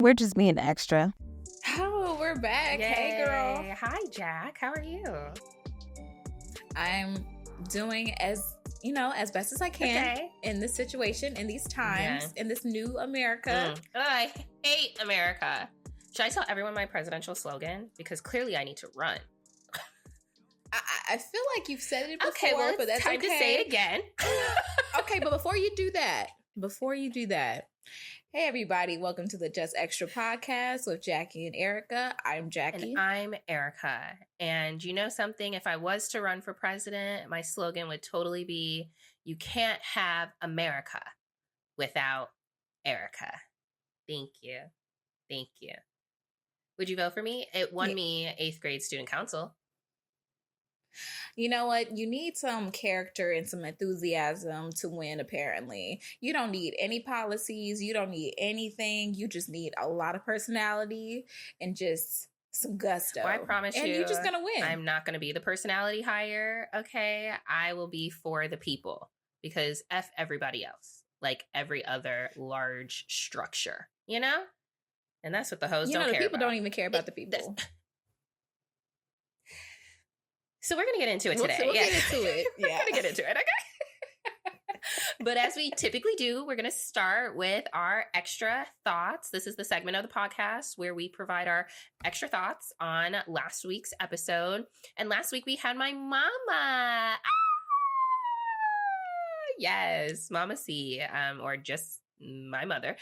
We're just being extra. Oh, we're back. Yay. Hey, girl. Hi, Jack. How are you? I'm doing as best as I can in this situation, in these times, in this new America. I hate America. Should I tell everyone my presidential slogan? Because clearly I need to run. I feel like you've said it before, Okay, well, but that's time okay. to say it again. Okay, but before you do that, hey everybody, welcome to the Just Extra podcast with Jackie and Erica. I'm Jackie. And I'm Erica. And you know something? If I was to run for president, my slogan would totally be, you can't have America without Erica. Thank you. Thank you. Would you vote for me? It won me 8th grade student council. You know what? You need some character and some enthusiasm to win, apparently. You don't need any policies. You don't need anything. You just need a lot of personality and just some gusto. Well, I promise you. And you're just going to win. I'm not going to be the personality hire, okay? I will be for the people because F everybody else, like every other large structure, you know? And that's what the hoes don't care about. The people don't even care about the people. So we're going to get into it today. We'll get into it. We're going to get into it, okay? But as we typically do, we're going to start with our extra thoughts. This is the segment of the podcast where we provide our extra thoughts on last week's episode. And last week we had my mama. Yes, Mama C, or just my mother.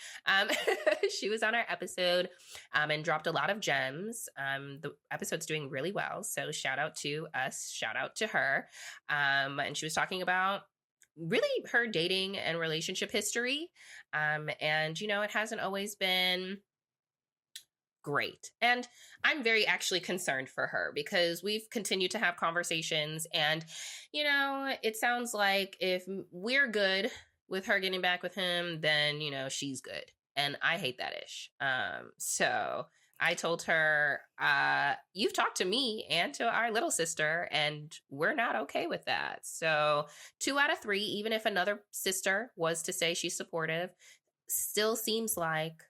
She was on our episode and dropped a lot of gems. The episode's doing really well, so shout out to us, shout out to her. And she was talking about really her dating and relationship history. And, you know, it hasn't always been great. And I'm very actually concerned for her because we've continued to have conversations and, you know, it sounds like if we're good with her getting back with him, then, you know, she's good. And I hate that ish. So I told her, you've talked to me and to our little sister, and we're not okay with that. So 2 out of 3, even if another sister was to say she's supportive, still seems like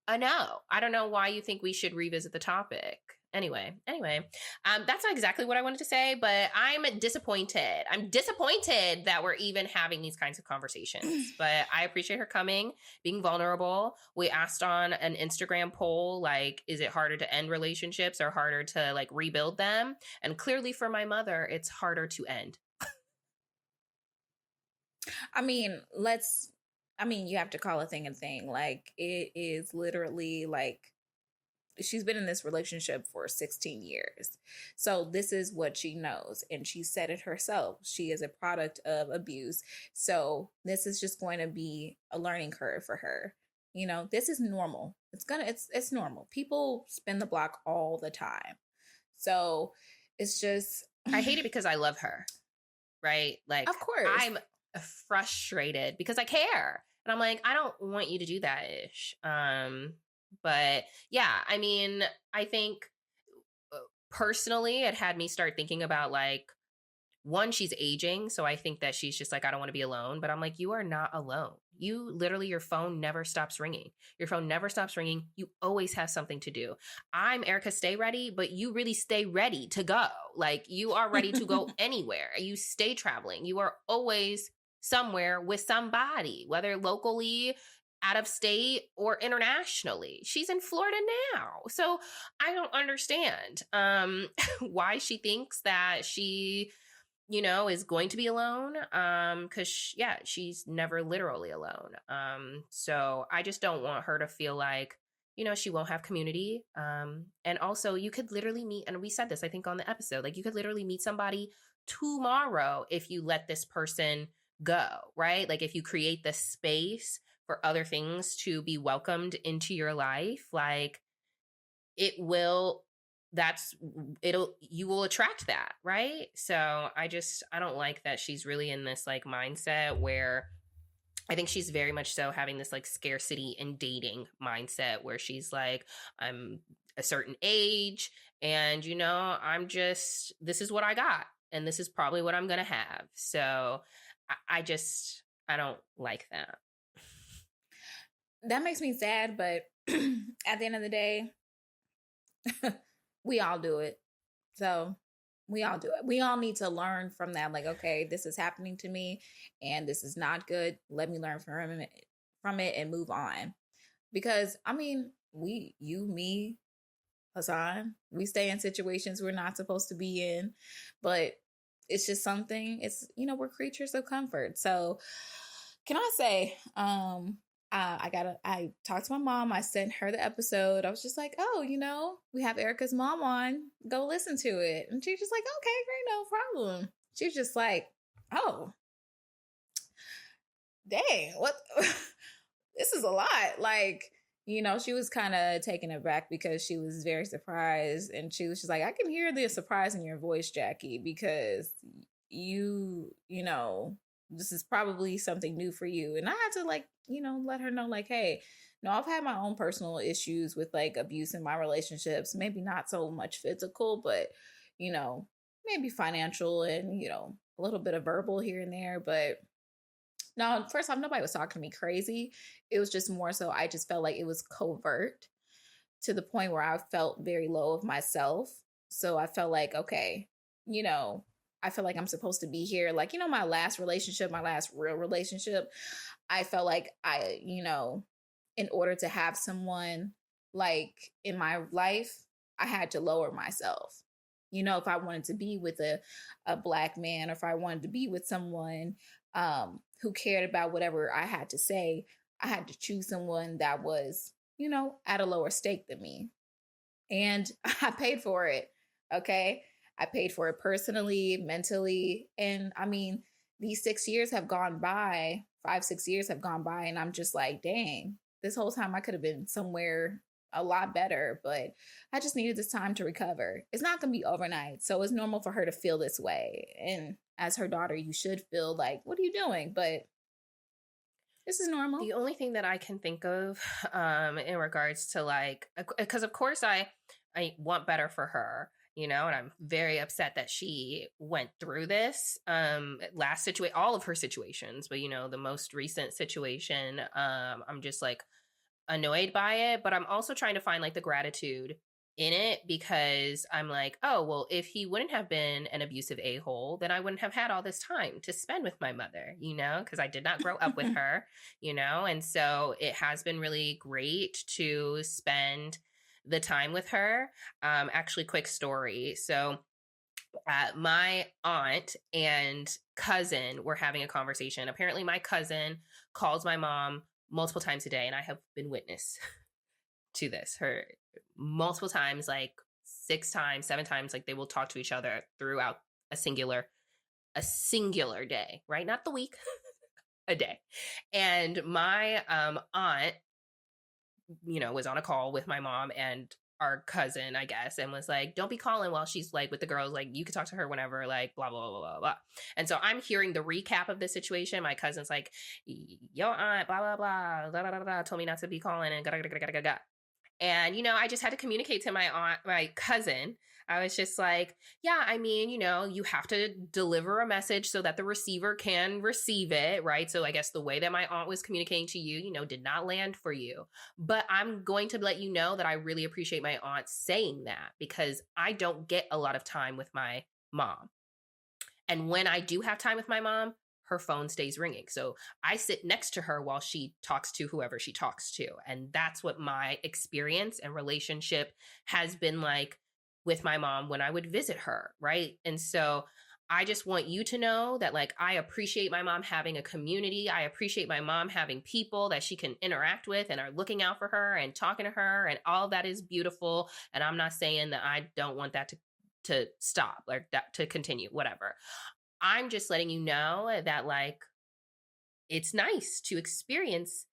a no. I don't know why you think we should revisit the topic. Anyway, that's not exactly what I wanted to say, but I'm disappointed. I'm disappointed that we're even having these kinds of conversations, but I appreciate her coming, being vulnerable. We asked on an Instagram poll, like, is it harder to end relationships or harder to like rebuild them? And clearly for my mother, it's harder to end. I mean, you have to call a thing a thing. Like, it is literally like, she's been in this relationship for 16 years. So this is what she knows. And she said it herself. She is a product of abuse. So this is just going to be a learning curve for her. You know, this is normal. It's normal. People spin the block all the time. So it's just, I hate it because I love her. Right? Like, of course. I'm frustrated because I care. And I'm like, I don't want you to do that ish. But yeah, I mean, I think personally, it had me start thinking about like, one, she's aging. So I think that she's just like, I don't want to be alone. But I'm like, you are not alone. You literally, your phone never stops ringing. Your phone never stops ringing. You always have something to do. I'm Erica, stay ready, but you really stay ready to go. Like you are ready to go anywhere. You stay traveling. You are always somewhere with somebody, whether locally, out of state, or internationally. She's in Florida now. So I don't understand why she thinks that she, you know, is going to be alone. Because she's never literally alone. So I just don't want her to feel like, you know, she won't have community. And also you could literally meet, and we said this, I think on the episode, like you could literally meet somebody tomorrow if you let this person go, right? Like if you create the space for other things to be welcomed into your life, like you will attract that, right? So I don't like that she's really in this like mindset where I think she's very much so having this like scarcity and dating mindset where she's like, I'm a certain age and, you know, this is what I got and this is probably what I'm going to have. So I don't like that. that makes me sad, but at the end of the day, we all do it. So we all do it. We all need to learn from that. Like, okay, this is happening to me and this is not good. Let me learn from it and move on. Because I mean, me, Hassan, we stay in situations we're not supposed to be in, but it's just something, it's, we're creatures of comfort. So can I say, I talked to my mom. I sent her the episode. I was just like, oh, we have Erica's mom on. Go listen to it. And she was just like, okay, great, no problem. She was just like, oh, dang, what? This is a lot. Like, she was kind of taken aback because she was very surprised. And she was just like, I can hear the surprise in your voice, Jackie, because this is probably something new for you. And I had to let her know like, hey, no, I've had my own personal issues with like abuse in my relationships, maybe not so much physical, but, maybe financial and, a little bit of verbal here and there. But no, first off, nobody was talking to me crazy. It was just more so I just felt like it was covert to the point where I felt very low of myself. So I felt like, okay, I feel like I'm supposed to be here. Like, my last relationship, my last real relationship, I felt like in order to have someone like in my life, I had to lower myself. If I wanted to be with a Black man, or if I wanted to be with someone who cared about whatever I had to say, I had to choose someone that was, at a lower stake than me. And I paid for it. Okay. I paid for it personally, mentally. And I mean, these 6 years have gone by, 5-6 years have gone by. And I'm just like, dang, this whole time I could have been somewhere a lot better, but I just needed this time to recover. It's not going to be overnight. So it's normal for her to feel this way. And as her daughter, you should feel like, what are you doing? But this is normal. The only thing that I can think of in regards to like, because of course I want better for her, and I'm very upset that she went through this last situation, all of her situations, but the most recent situation, I'm just like annoyed by it, but I'm also trying to find like the gratitude in it, because I'm like, oh, well, if he wouldn't have been an abusive a-hole, then I wouldn't have had all this time to spend with my mother, because I did not grow up with her, and so it has been really great to spend the time with her. Actually, quick story. So my aunt and cousin were having a conversation. Apparently my cousin calls my mom multiple times a day, and I have been witness to this. Her multiple times, like 6 times, 7 times, like they will talk to each other throughout a singular day, right? Not the week, a day. And my aunt, was on a call with my mom and our cousin, I guess, and was like, don't be calling while she's like with the girls, like you could talk to her whenever, like blah, blah, blah, blah, blah. And so I'm hearing the recap of the situation. My cousin's like, yo aunt, blah, blah, blah, blah, blah, blah, blah, told me not to be calling and ga. And, I just had to communicate to my cousin. I was just like, yeah, I mean, you have to deliver a message so that the receiver can receive it, right? So I guess the way that my aunt was communicating to you, did not land for you. But I'm going to let you know that I really appreciate my aunt saying that, because I don't get a lot of time with my mom. And when I do have time with my mom, her phone stays ringing. So I sit next to her while she talks to whoever she talks to. And that's what my experience and relationship has been like with my mom when I would visit her, right? And so I just want you to know that, like, I appreciate my mom having a community. I appreciate my mom having people that she can interact with and are looking out for her and talking to her, and all of that is beautiful. And I'm not saying that I don't want that to stop, or that to continue, whatever. I'm just letting you know that, like, it's nice to experience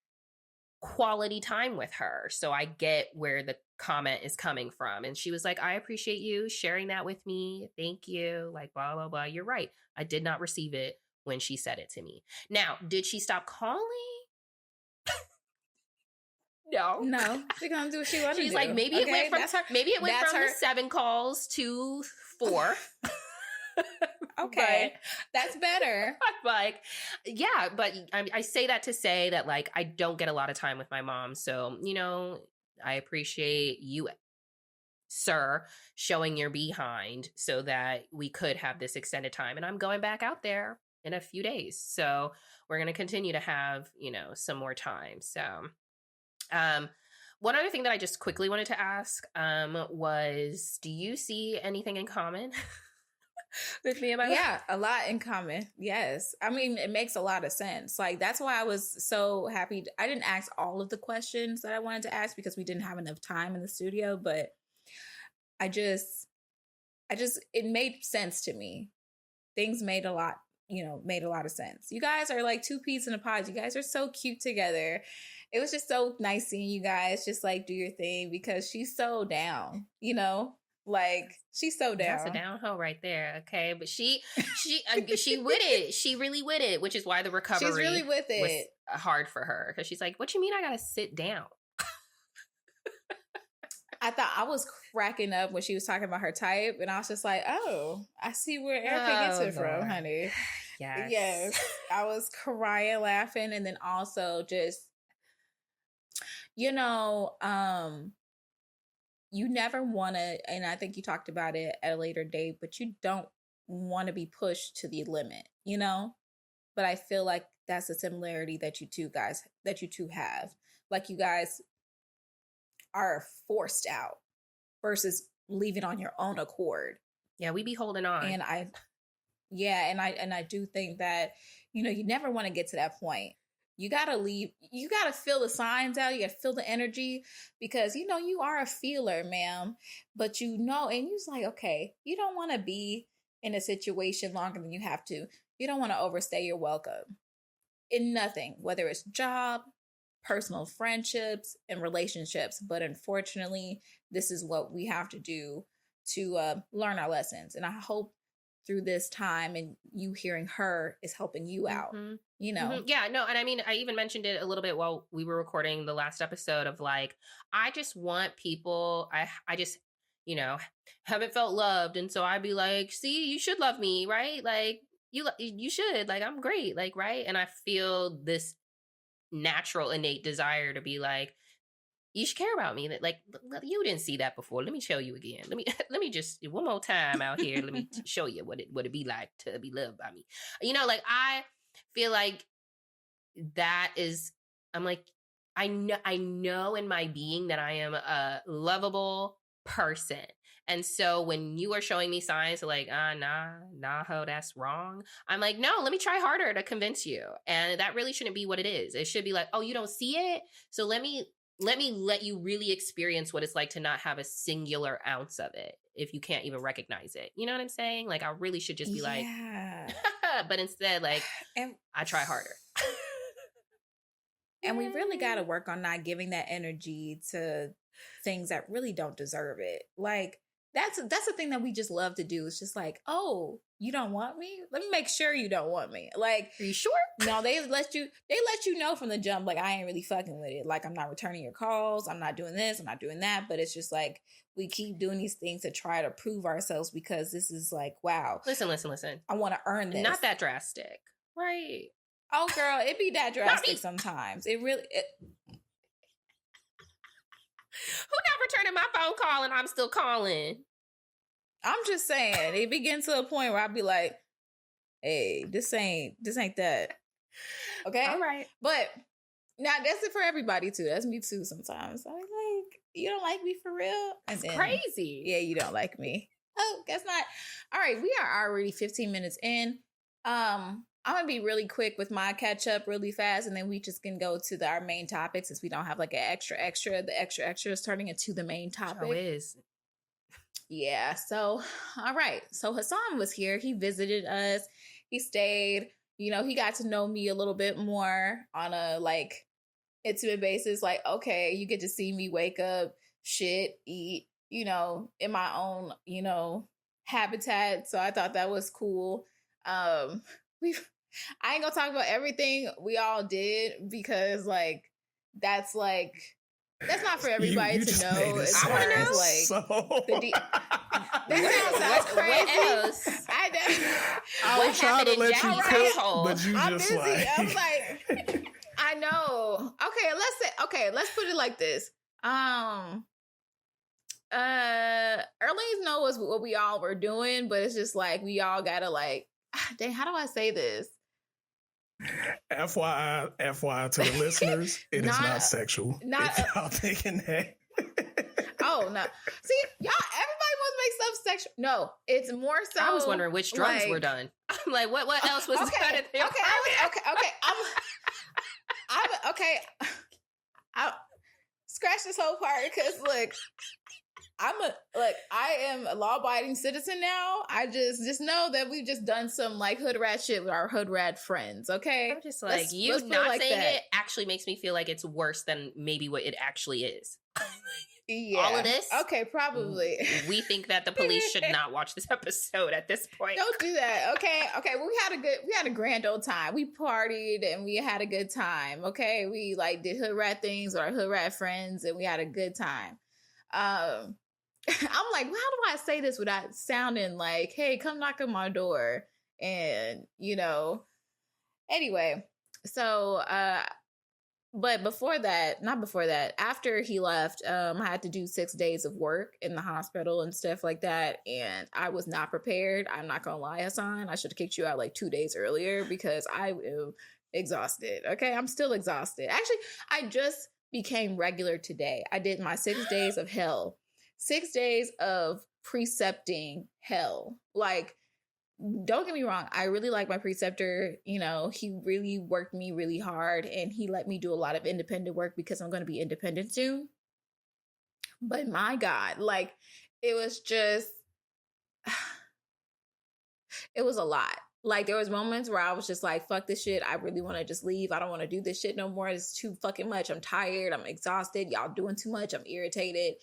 quality time with her. So I get where the comment is coming from. And she was like, I appreciate you sharing that with me. Thank you. Like, blah, blah, blah. You're right. I did not receive it when she said it to me. Now, did she stop calling? No. She's gonna do what she wants to do. She's like, maybe it went from 7 calls to 4. Okay, that's better. I'm like, yeah, but I say that to say that like I don't get a lot of time with my mom. So, I appreciate you, sir, showing your behind so that we could have this extended time. And I'm going back out there in a few days. So we're going to continue to have, some more time. So, one other thing that I just quickly wanted to ask was, do you see anything in common with me and my Yeah, a lot in common. Yes. I mean, it makes a lot of sense. Like, that's why I was so happy. I didn't ask all of the questions that I wanted to ask because we didn't have enough time in the studio, but I just, it made sense to me. Things made a lot of sense. You guys are like two peas in a pod. You guys are so cute together. It was just so nice seeing you guys just like do your thing because she's so down, like she's so down. That's a down hoe right there. Okay. But she with it. She really with it, which is why the recovery she's really with it. Was hard for her. Cause she's like, what you mean I gotta sit down? I thought I was cracking up when she was talking about her type, and I was just like, "Oh, I see where Erica gets it from, honey." Yes. I was crying, laughing, and then also just, you never want to, and I think you talked about it at a later date, but you don't want to be pushed to the limit, But I feel like that's a similarity that you two have. Like you guys are forced out versus leaving on your own accord. Yeah, we be holding on. And I do think that, you never want to get to that point. You got to leave. You got to feel the signs out. You got to feel the energy because, you are a feeler, ma'am. But and you're like, okay, you don't want to be in a situation longer than you have to. You don't want to overstay your welcome in nothing, whether it's job, personal friendships, and relationships. But unfortunately, this is what we have to do to learn our lessons. And I hope through this time and you hearing her is helping you out, Mm-hmm. Yeah, no. And I mean, I even mentioned it a little bit while we were recording the last episode of like, I just want people, I just, haven't felt loved. And so I'd be like, see, you should love me, right? Like you should, like, I'm great. Like, right. And I feel this natural innate desire to be like, you should care about me. That like you didn't see that before. Let me show you again. Let me just one more time out here. Let me show you what it be like to be loved by me. Like I feel like that is. I'm like I know in my being that I am a lovable person. And so when you are showing me signs of like, nah, ho, that's wrong. I'm like, no, let me try harder to convince you. And that really shouldn't be what it is. It should be like, oh, you don't see it? So let me let you really experience what it's like to not have a singular ounce of it if you can't even recognize it. You know what I'm saying? Like I really should just be like, but instead, like, I try harder. And we really got to work on not giving that energy to things that really don't deserve it. Like, that's the thing that we just love to do. It's just like, oh, you don't want me? Let me make sure you don't want me. Like, are you sure? No, they let you know from the jump, like, I ain't really fucking with it. Like, I'm not returning your calls. I'm not doing this. I'm not doing that. But it's just like, we keep doing these things to try to prove ourselves because this is like, wow. Listen. I want to earn this. Not that drastic. Right. Oh, girl, it be that drastic sometimes. It really... Who not returning my phone call and I'm still calling? I'm just saying, it begins to a point where I'd be like, hey, this ain't that. Okay? All right. But now that's it for everybody too. That's me too sometimes. I'm like, you don't like me for real? That's crazy. Yeah, you don't like me. Oh, guess not. All right, we are already 15 minutes in. I'm gonna be really quick with my catch up really fast, and then we just can go to our main topic since we don't have like an extra. The extra is turning into the main topic. Oh, is. Yeah. So, all right. So Hassan was here. He visited us. He stayed. He got to know me a little bit more on a like intimate basis. Like, okay, you get to see me wake up, shit, eat, in my own, habitat. So I thought that was cool. I ain't gonna talk about everything we all did because that's not for everybody to know. As far as That sounds so crazy. What else? I know. I was trying to let you cook, but you I'm just busy. like... I'm like, I know. Okay, let's put it like this. Earlene knows what we all were doing, but it's just like we all gotta like, dang, how do I say this? FYI to the listeners, it is not sexual. If y'all thinking that. Oh no! See, y'all, everybody wants to make stuff sexual. No, it's more so. I was wondering which drugs were done. I'm like, what else was done? I'll scratch this whole part because look, I am a law-abiding citizen now. I just know that we've just done some like hood rat shit with our hood rat friends. Okay, I'm just like, you not like saying that. It actually makes me feel like it's worse than maybe what it actually is. Yeah. All of this? Okay, probably. We think that the police should not watch this episode at this point. Don't do that. Okay. Well, we had a grand old time. We partied and we had a good time. Okay. We like did hood rat things with our hood rat friends and we had a good time. I'm like, well, how do I say this without sounding like, hey, come knock on my door? And, anyway, so, but after he left, I had to do 6 days of work in the hospital and stuff like that. And I was not prepared. I'm not going to lie, Hassan. I should have kicked you out like 2 days earlier because I am exhausted. Okay. I'm still exhausted. Actually, I just became regular today. I did my 6 days of hell, 6 days of precepting hell. Like, don't get me wrong. I really like my preceptor. He really worked me really hard and he let me do a lot of independent work because I'm going to be independent soon. But my God, like it was a lot. Like there was moments where I was just like, fuck this shit. I really want to just leave. I don't want to do this shit no more. It's too fucking much. I'm tired. I'm exhausted. Y'all doing too much. I'm irritated.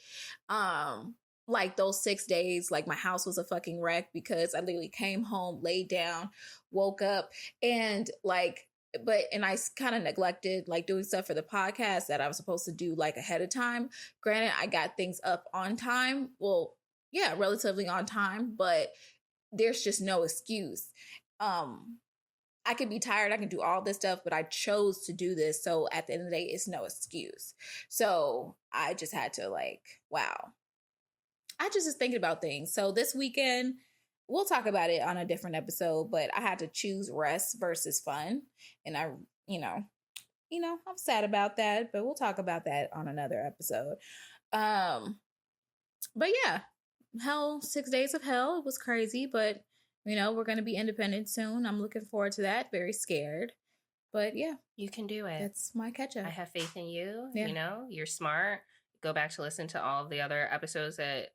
Like those 6 days, like my house was a fucking wreck because I literally came home, laid down, woke up and I kind of neglected like doing stuff for the podcast that I was supposed to do like ahead of time. Granted, I got things up on time. Well, yeah, relatively on time, but there's just no excuse. I could be tired. I can do all this stuff, but I chose to do this. So at the end of the day, it's no excuse. So I just had to like, wow. I just was thinking about things. So this weekend, we'll talk about it on a different episode, but I had to choose rest versus fun. And I'm sad about that, but we'll talk about that on another episode. But yeah, 6 days of hell. It was crazy, but we're going to be independent soon. I'm looking forward to that. Very scared, but yeah. You can do it. That's my catch up. I have faith in you. Yeah. You're smart. Go back to listen to all of the other episodes that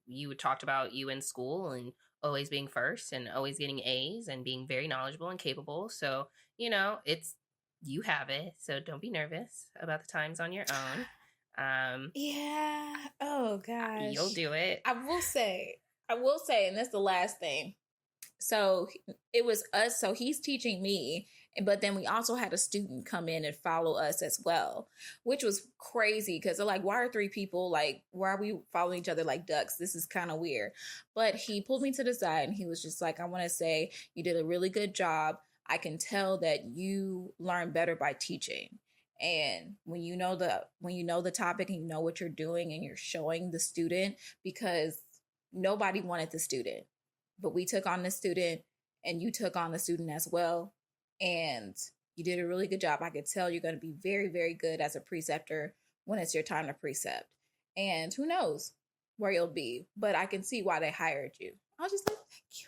you talked about you in school and always being first and always getting A's and being very knowledgeable and capable. So, you have it. So don't be nervous about the times on your own. Yeah. Oh gosh. You'll do it. I will say, and that's the last thing. So it was us. So he's teaching me, but then we also had a student come in and follow us as well, which was crazy because they're like, why are 3 people like, why are we following each other like ducks? This is kind of weird. But he pulled me to the side and he was just like, I want to say you did a really good job. I can tell that you learn better by teaching. And when you know the topic and you know what you're doing and you're showing the student, because nobody wanted the student, but we took on the student and you took on the student as well. And you did a really good job. I could tell you're going to be very, very good as a preceptor when it's your time to precept. And who knows where you'll be, but I can see why they hired you. I'll just like, thank you.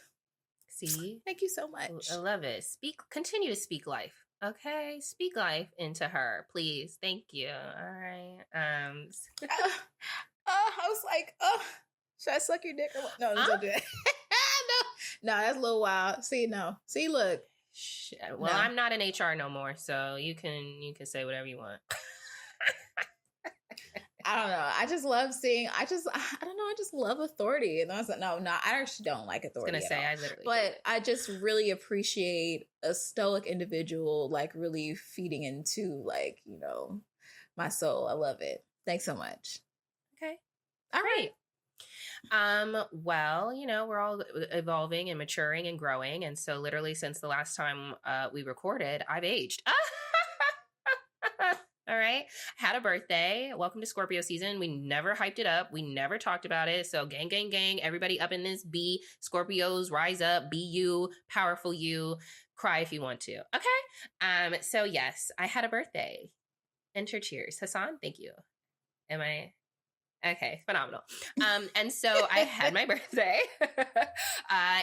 See? Thank you so much. I love it. Continue to speak life. Okay? Speak life into her, please. Thank you. All right. I was like, should I suck your dick or what? No, don't do that. No, that's a little wild. See, look. Well, no. I'm not in HR no more, so you can say whatever you want. I don't know. I just love seeing. I don't know. I just love authority, and I was like, no, I actually don't like authority. I was gonna say, I literally. But I just really appreciate a stoic individual, like really feeding into, like my soul. I love it. Thanks so much. Okay. All right. Well, we're all evolving and maturing and growing. And so literally since the last time we recorded, I've aged. All right. Had a birthday. Welcome to Scorpio season. We never hyped it up. We never talked about it. So gang, gang, gang, everybody up in this. Be Scorpios, rise up, be you, powerful you, cry if you want to. Okay. So yes, I had a birthday. Enter cheers. Hassan, thank you. Am I... Okay, phenomenal. And so I had my birthday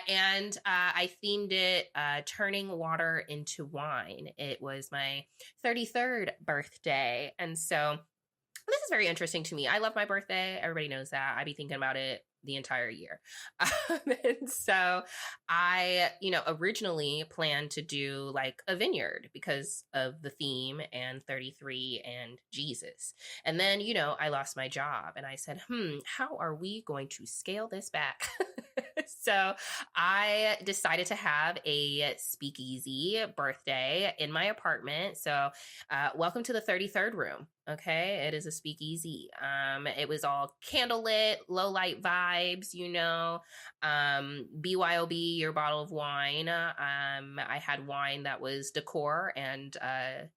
and I themed it turning water into wine. It was my 33rd birthday. And so this is very interesting to me. I love my birthday. Everybody knows that. I be thinking about it the entire year. And so I, originally planned to do like a vineyard because of the theme and 33 and Jesus. And then, I lost my job and I said, how are we going to scale this back? So I decided to have a speakeasy birthday in my apartment. So welcome to the 33rd room. Okay, it is a speakeasy. It was all candlelit, low light vibes, BYOB, your bottle of wine. I had wine that was decor and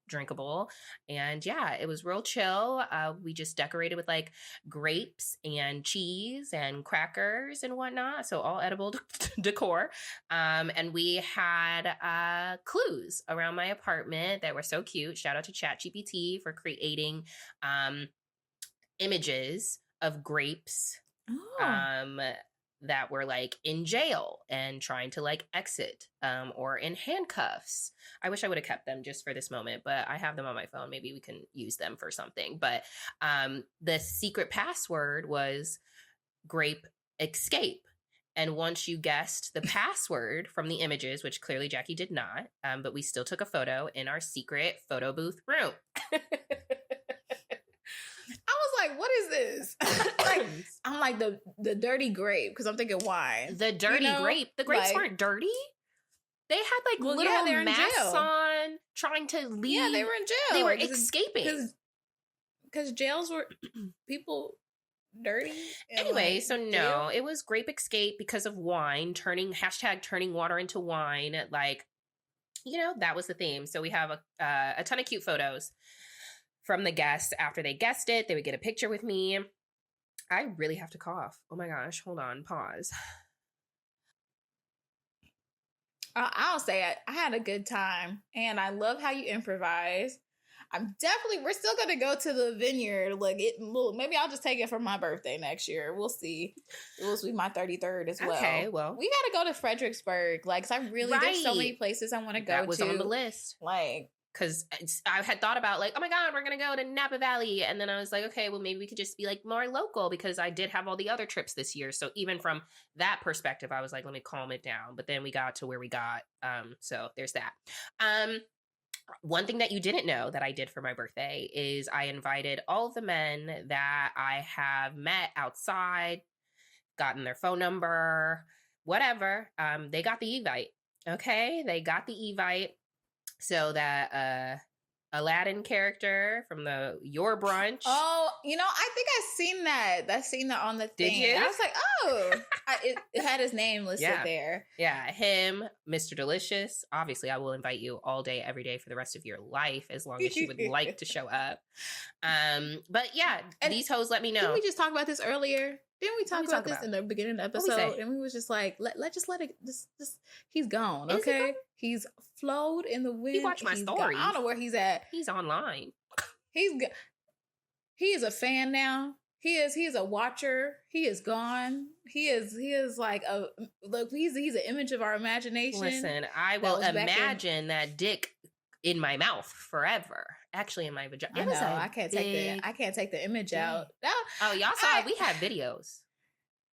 drinkable. And yeah, it was real chill. We just decorated with like grapes and cheese and crackers and whatnot. So all edible decor. And we had clues around my apartment that were so cute. Shout out to ChatGPT for creating images of grapes that were like in jail and trying to like exit or in handcuffs. I wish I would have kept them just for this moment, but I have them on my phone. Maybe we can use them for something. But the secret password was grape escape. And once you guessed the password from the images, which clearly Jackie did not, but we still took a photo in our secret photo booth room. I was like, what is this? I'm like the dirty grape because I'm thinking wine. The dirty grape. The grapes weren't dirty. They had like little masks on, trying to leave. Yeah, they were in jail. They were escaping because jails were people dirty. Anyway, so no, it was grape escape because of wine turning water into wine. Like, that was the theme. So we have a ton of cute photos from the guests. After they guessed it, they would get a picture with me. I really have to cough. Oh my gosh. Hold on. Pause. I'll say I had a good time and I love how you improvise. We're still going to go to the vineyard. Maybe I'll just take it for my birthday next year. We'll see. It will be my 33rd as well. Okay, well. We got to go to Fredericksburg. Cause there's so many places I want to go to. That was on the list. Because I had thought about oh my God, we're going to go to Napa Valley. And then I was like, okay, well, maybe we could just be more local because I did have all the other trips this year. So even from that perspective, I was like, let me calm it down. But then we got to where we got. So there's that. One thing that you didn't know that I did for my birthday is I invited all of the men that I have met outside, gotten their phone number, whatever. They got the Evite. Okay. They got the Evite. So that Aladdin character from Your Brunch. Oh, I think I've seen that. I've seen that on the thing. Did you? I was like, oh, it had his name listed there. Yeah, him, Mr. Delicious. Obviously, I will invite you all day, every day for the rest of your life, as long as you would like to show up. But yeah, these hoes let me know. Didn't we just talk about this earlier? Didn't we talk about this in the beginning of the episode? And we was just like, let's let it. Just he's gone. Okay, he gone? He's flowed in the wind. He watched my stories. I don't know where he's at. He's online. He is a fan now. He is a watcher. He is gone. He is like he's an image of our imagination. Listen, I will imagine that dick in my mouth forever. Actually, in my vagina. I know. I can't take the image out. Oh, y'all saw we had videos.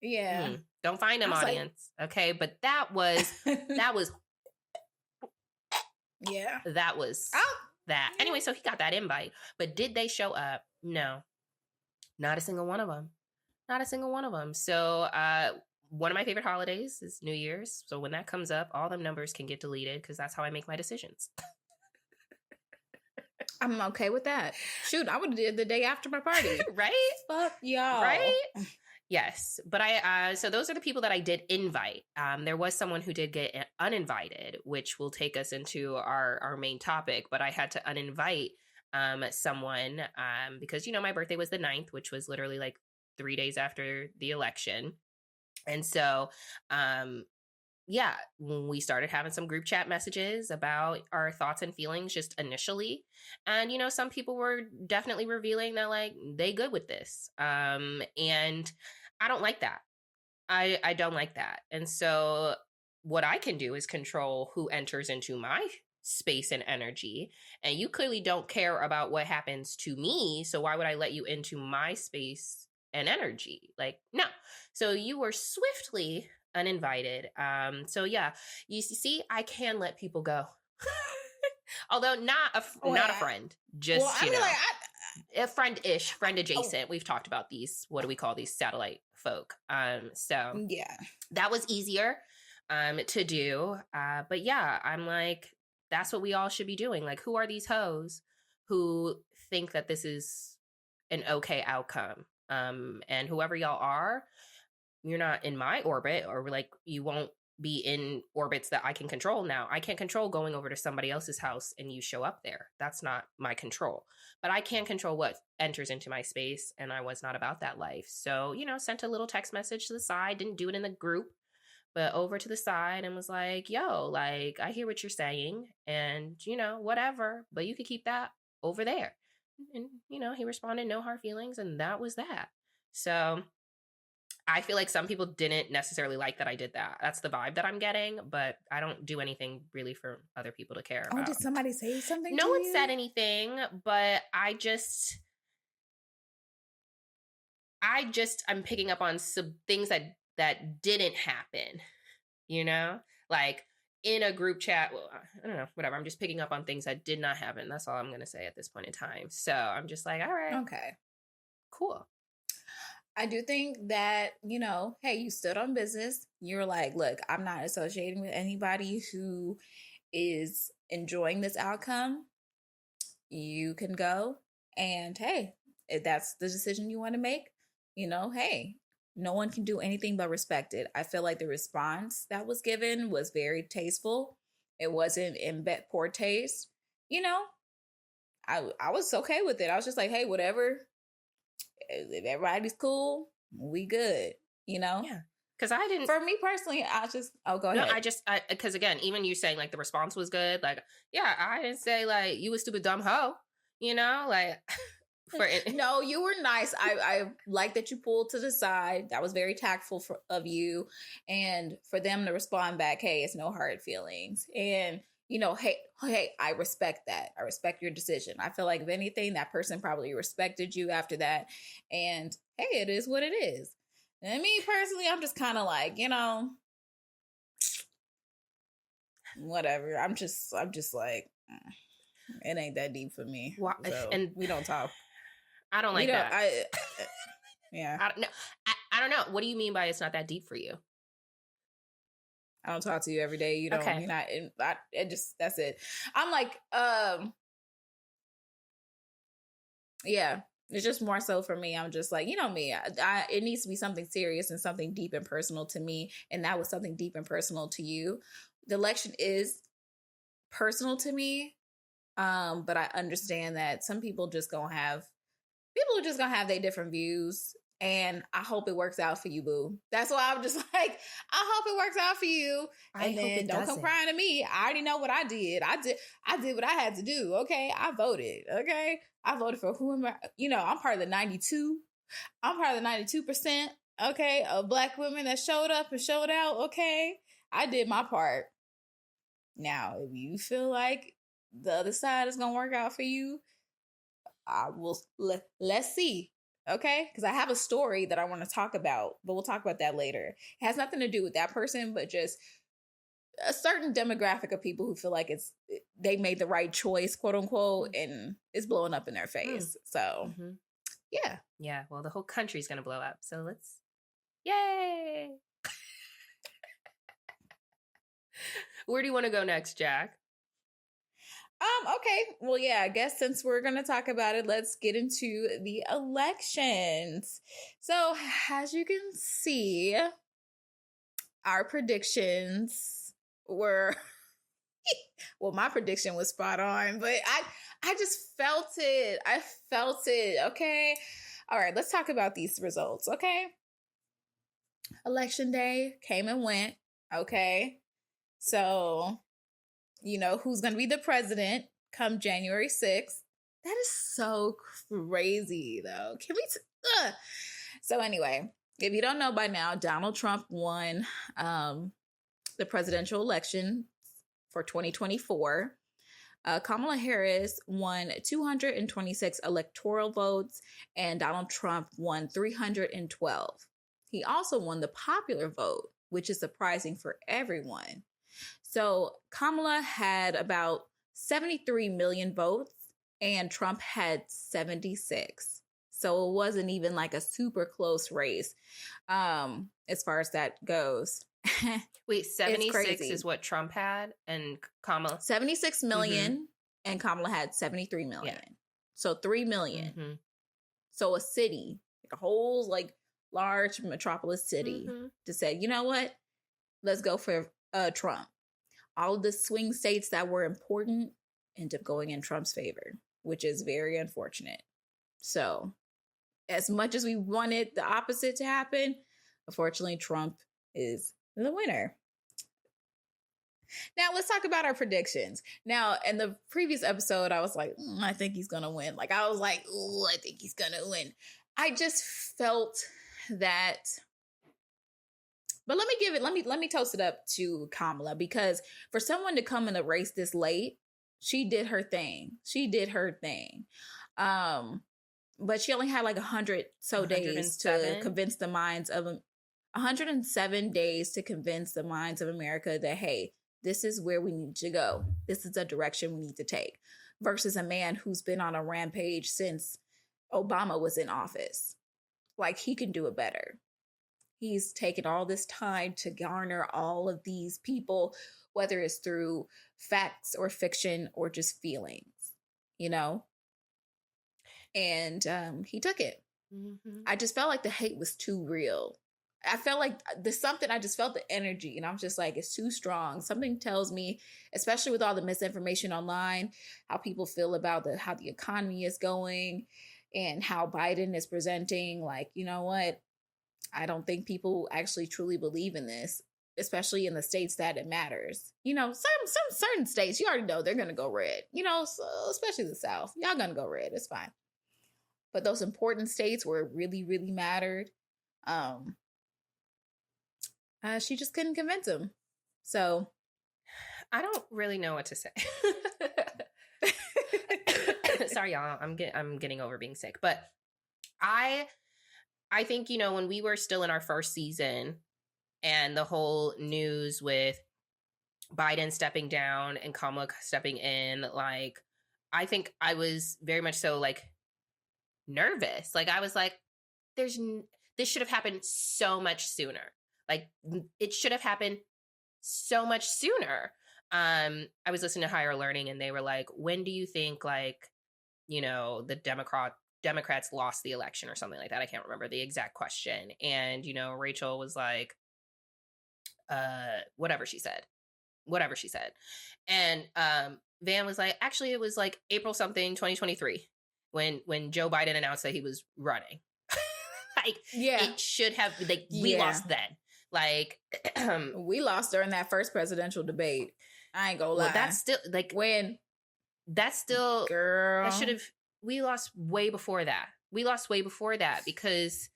Yeah. Don't find them, audience. Okay, but that was yeah. That was that. Anyway, so he got that invite. But did they show up? No. Not a single one of them. Not a single one of them. So one of my favorite holidays is New Year's. So when that comes up, all them numbers can get deleted because that's how I make my decisions. I'm okay with that. Shoot, I would have did the day after my party. Right? Fuck y'all. Right? Yes, but so those are the people that I did invite. There was someone who did get uninvited, which will take us into our main topic, but I had to uninvite someone because, my birthday was the 9th, which was literally like 3 days after the election. And so, yeah, when we started having some group chat messages about our thoughts and feelings just initially. And, some people were definitely revealing that like they good with this. And I don't like that. I don't like that. And so what I can do is control who enters into my space and energy. And you clearly don't care about what happens to me. So why would I let you into my space and energy? Like, no. So you were swiftly uninvited. So yeah, you see, I can let people go. Although not a friend, just, well, I mean, like, a friend-ish, friend adjacent. We've talked about these. What do we call these? Satellite folk. So yeah, that was easier to do. But yeah, I'm like, that's what we all should be doing. Like, who are these hoes who think that this is an okay outcome? And whoever y'all are, you're not in my orbit, or like you won't be in orbits that I can control. Now I can't control going over to somebody else's house and you show up there. That's not my control, but I can control what enters into my space. And I was not about that life. So, sent a little text message to the side, didn't do it in the group, but over to the side, and was like, yo, like, I hear what you're saying and, whatever, but you could keep that over there. And, he responded, no hard feelings. And that was that. So I feel like some people didn't necessarily like that I did that. That's the vibe that I'm getting, but I don't do anything really for other people to care about. Did somebody say something? No one said anything, but I'm picking up on some things that didn't happen, like in a group chat. Well, I don't know, whatever. I'm just picking up on things that did not happen. That's all I'm going to say at this point in time. So I'm just like, all right. Okay. Cool. I do think that, hey, you stood on business. You're like, look, I'm not associating with anybody who is enjoying this outcome. You can go. And hey, if that's the decision you want to make, hey, no one can do anything but respect it. I feel like the response that was given was very tasteful. It wasn't in poor taste. I was okay with it. I was just like, hey, whatever. If everybody's cool, we good, Yeah. Because I didn't. For me personally, I just, go ahead. No, because again, even you saying like the response was good. Like, yeah, I didn't say like you a stupid dumb hoe, like. No, you were nice. I like that you pulled to the side. That was very tactful of you. And for them to respond back, hey, it's no hard feelings. And hey, I respect that. I respect your decision. I feel like if anything, that person probably respected you after that. And hey, it is what it is. And me personally, I'm just kind of like, whatever. I'm just like, it ain't that deep for me. Well, so and we don't talk. I don't like that. Yeah. I don't know. What do you mean by it's not that deep for you? I don't talk to you every day. You don't. Okay. You're not. It just, that's it. I'm like, yeah. It's just more so for me. I'm just like, me. It needs to be something serious and something deep and personal to me, and that was something deep and personal to you. The election is personal to me, but I understand that some people are just gonna have their different views. And I hope it works out for you, boo. That's why I'm just like, I hope it works out for you. And then don't come crying to me. I already know what I did. I did what I had to do. Okay. I voted. Okay. I voted for who am I? I'm part of the 92. I'm part of the 92%. Okay. Of Black women that showed up and showed out. Okay. I did my part. Now, if you feel like the other side is going to work out for you, I will, let's see. Okay? Because I have a story that I want to talk about, but we'll talk about that later. It has nothing to do with that person, but just a certain demographic of people who feel like they made the right choice, quote unquote, and it's blowing up in their face. So, yeah. Yeah. Well, the whole country's going to blow up. So yay. Where do you want to go next, Jack? Okay. Well, yeah, I guess since we're going to talk about it, let's get into the elections. So, as you can see, our predictions were well, my prediction was spot on, but I just felt it. I felt it. Okay. All right, let's talk about these results, okay? Election day came and went, okay? So, you know, who's going to be the president come January 6th? That is so crazy, though. Can we? So anyway, if you don't know by now, Donald Trump won the presidential election for 2024. Kamala Harris won 226 electoral votes, and Donald Trump won 312. He also won the popular vote, which is surprising for everyone. So Kamala had about 73 million votes, and Trump had 76. So it wasn't even like a super close race as far as that goes. Wait, 76 is what Trump had and Kamala? 76 million and Kamala had 73 million. Yeah. So 3 million. So a city, like a whole like large metropolis city to say, you know what? Let's go for Trump. All of the swing states that were important end up going in Trump's favor, which is very unfortunate. So as much as we wanted the opposite to happen, unfortunately, Trump is the winner. Now, let's talk about our predictions. Now, in the previous episode, I was like, I think he's going to win. Like, I was like, oh, I think he's going to win. I just felt that. But let me toast it up to Kamala, because for someone to come in a race this late, she did her thing. But she only had like 100 days to convince the minds of 107 days to convince the minds of America that, hey, this is where we need to go. This is the direction we need to take. Versus a man who's been on a rampage since Obama was in office. Like, he can do it better. He's taken all this time to garner all of these people, whether it's through facts or fiction or just feelings, you know? And he took it. I just felt like the hate was too real. I felt like there's something, I just felt the energy, and I'm just like, it's too strong. Something tells me, especially with all the misinformation online, how people feel about how the economy is going and how Biden is presenting. Like, you know what? I don't think people actually truly believe in this, especially in the states that it matters. You know, some certain states, you already know they're going to go red, you know, so especially the South. Y'all going to go red. It's fine. But those important states where it really, really mattered, she just couldn't convince him. So I don't really know what to say. Sorry, y'all. I'm getting over being sick. But I think, you know, when we were still in our first season and the whole news with Biden stepping down and Kamala stepping in, like, I think I was very much so, like, nervous. Like, I was like, this should have happened so much sooner. Like, it should have happened so much sooner. I was listening to Higher Learning, and they were like, when do you think, like, you know, the Democrats lost the election or something like that? I can't remember the exact question. And, you know, Rachel was like, whatever she said. And Van was like, actually, it was like April something 2023 when Joe Biden announced that he was running. Like, yeah, it should have, like, we lost then. Like, we lost during that first presidential debate. I ain't gonna lie. Well, that's still, like, girl, that should have, we lost way before that. Because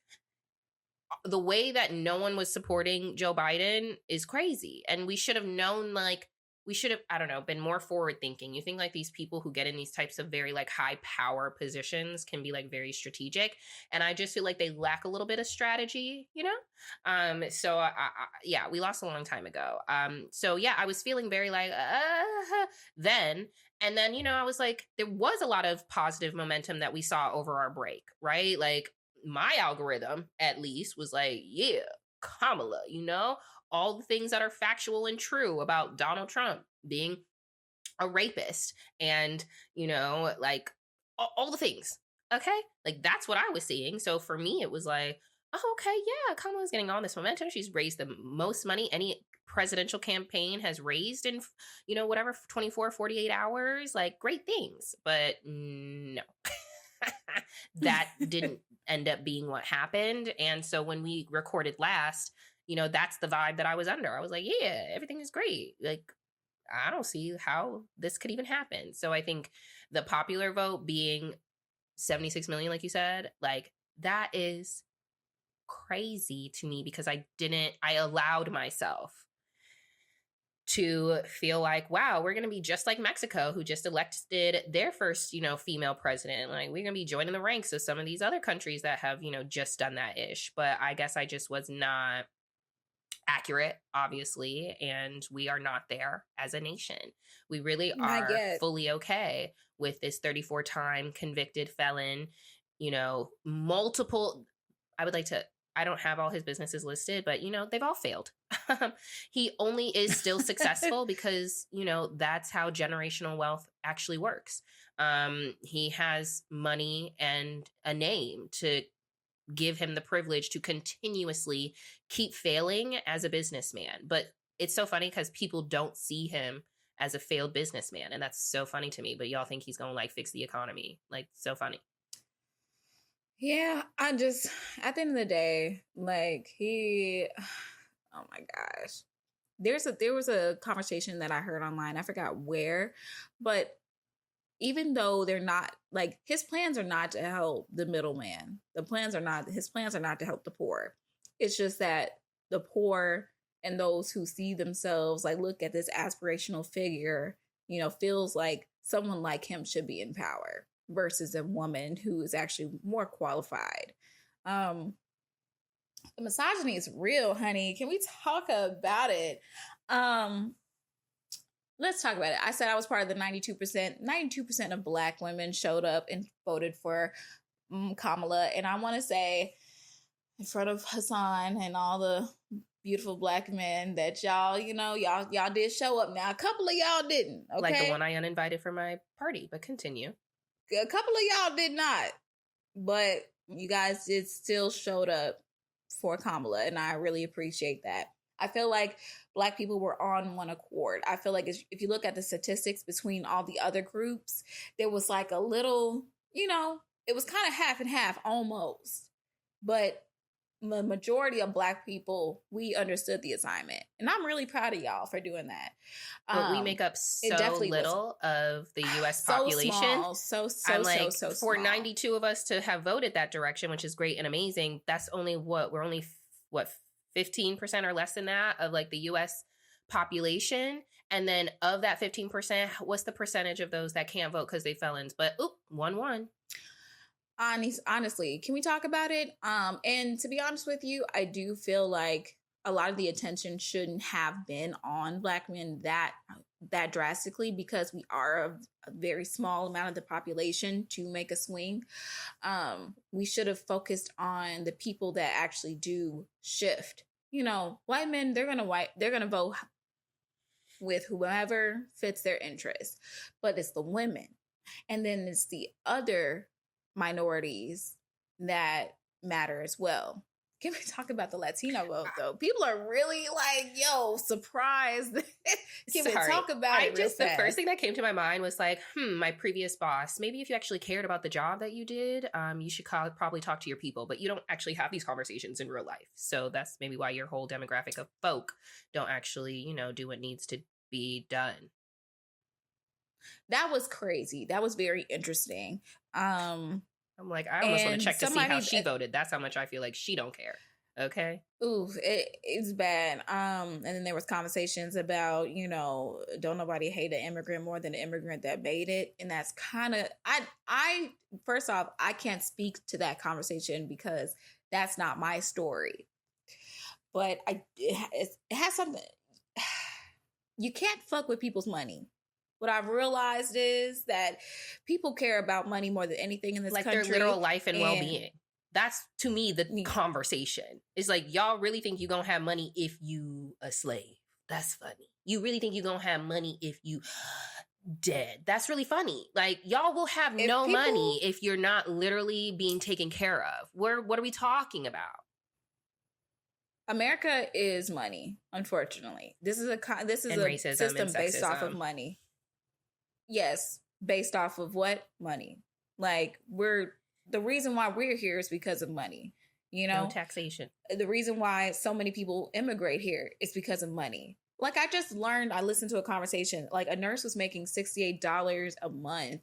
the way that no one was supporting Joe Biden is crazy. And we should have known, like, we should have, I don't know, been more forward thinking. You think, like, these people who get in these types of very, like, high power positions can be, like, very strategic. And I just feel like they lack a little bit of strategy, you know? So yeah, we lost a long time ago. So yeah, I was feeling very like, then. And then, you know, I was like, there was a lot of positive momentum that we saw over our break, right? Like, my algorithm, at least, was like, yeah, Kamala, you know? All the things that are factual and true about Donald Trump being a rapist and, like all the things. Okay. Like that's what I was seeing. So for me, it was like, oh, okay. Yeah. Kamala's getting all this momentum. She's raised the most money any presidential campaign has raised in, whatever, 24, 48 hours, like great things. But no, that didn't end up being what happened. And so when we recorded last, that's the vibe that I was under. I was like, yeah, everything is great. Like, I don't see how this could even happen. So I think the popular vote being 76 million, like you said, like that is crazy to me because I allowed myself to feel like, wow, we're going to be just like Mexico, who just elected their first, female president. Like we're going to be joining the ranks of some of these other countries that have, just done that ish. But I guess I just was not accurate, obviously, and we are not there as a nation. We really are fully okay with this 34-time convicted felon, multiple, I don't have all his businesses listed, but, they've all failed. He only is still successful because, that's how generational wealth actually works. He has money and a name to give him the privilege to continuously keep failing as a businessman. But it's so funny because people don't see him as a failed businessman. And that's so funny to me. But y'all think he's going to like fix the economy. Like so funny. Yeah, at the end of the day, like oh my gosh. There was a conversation that I heard online. I forgot where, but even though they're not like his plans are not to help the middleman. His plans are not to help the poor. It's just that the poor and those who see themselves like look at this aspirational figure, feels like someone like him should be in power versus a woman who is actually more qualified. The misogyny is real, honey. Can we talk about it? Let's talk about it. I said I was part of the 92%. 92% of Black women showed up and voted for Kamala. And I want to say in front of Hassan and all the beautiful Black men that y'all did show up. Now, a couple of y'all didn't. Okay? Like the one I uninvited for my party, but continue. A couple of y'all did not. But you guys did still showed up for Kamala. And I really appreciate that. I feel like Black people were on one accord. I feel like if you look at the statistics between all the other groups, there was like a little, it was kind of half and half almost. But the majority of Black people, we understood the assignment. And I'm really proud of y'all for doing that. But we make up so little of the U.S. population. So for small. 92 of us to have voted that direction, which is great and amazing, that's only we're only 15% or less than that of like the U.S. population. And then of that 15%, what's the percentage of those that can't vote because they felons? But 1-1. Honestly, can we talk about it? And to be honest with you, I do feel like a lot of the attention shouldn't have been on Black men that drastically because we are a very small amount of the population to make a swing. We should have focused on the people that actually do shift. White men, they're gonna vote with whoever fits their interest, but it's the women, and then it's the other minorities that matter as well. Can we talk about the Latino vote though? People are really like, surprised. Can we talk about it real fast? The first thing that came to my mind was like, my previous boss, maybe if you actually cared about the job that you did, you should probably talk to your people, but you don't actually have these conversations in real life. So that's maybe why your whole demographic of folk don't actually, do what needs to be done. That was crazy. That was very interesting. I'm like, I almost want to check to see how she voted. That's how much I feel like she don't care. Okay. Ooh, it's bad. And then there was conversations about, don't nobody hate an immigrant more than the immigrant that made it. And that's kind of, I first off, I can't speak to that conversation because that's not my story. But it has something, you can't fuck with people's money. What I've realized is that people care about money more than anything in this country. Like their literal life and well-being. That's, to me, the conversation. It's like, y'all really think you gonna have money if you a slave. That's funny. You really think you gonna have money if you dead. That's really funny. Like, y'all will have no money if you're not literally being taken care of. What are we talking about? America is money, unfortunately. This is a system based off of money. Yes, based off of what? Money. Like, the reason why we're here is because of money. You know, no taxation. The reason why so many people immigrate here is because of money. Like, I listened to a conversation, like a nurse was making $68 a month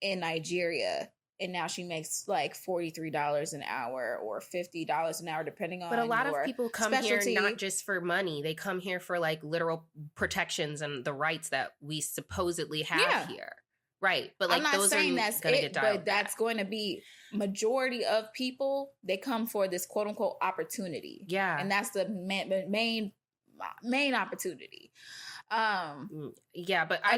in Nigeria. And now she makes like $43 an hour or $50 an hour, depending on. But a lot of people come here not just for money. They come here for like literal protections and the rights that we supposedly have here. Right. But like, I'm not saying that's it, but that's going to be majority of people. They come for this quote unquote opportunity. Yeah. And that's the main opportunity. Yeah, but I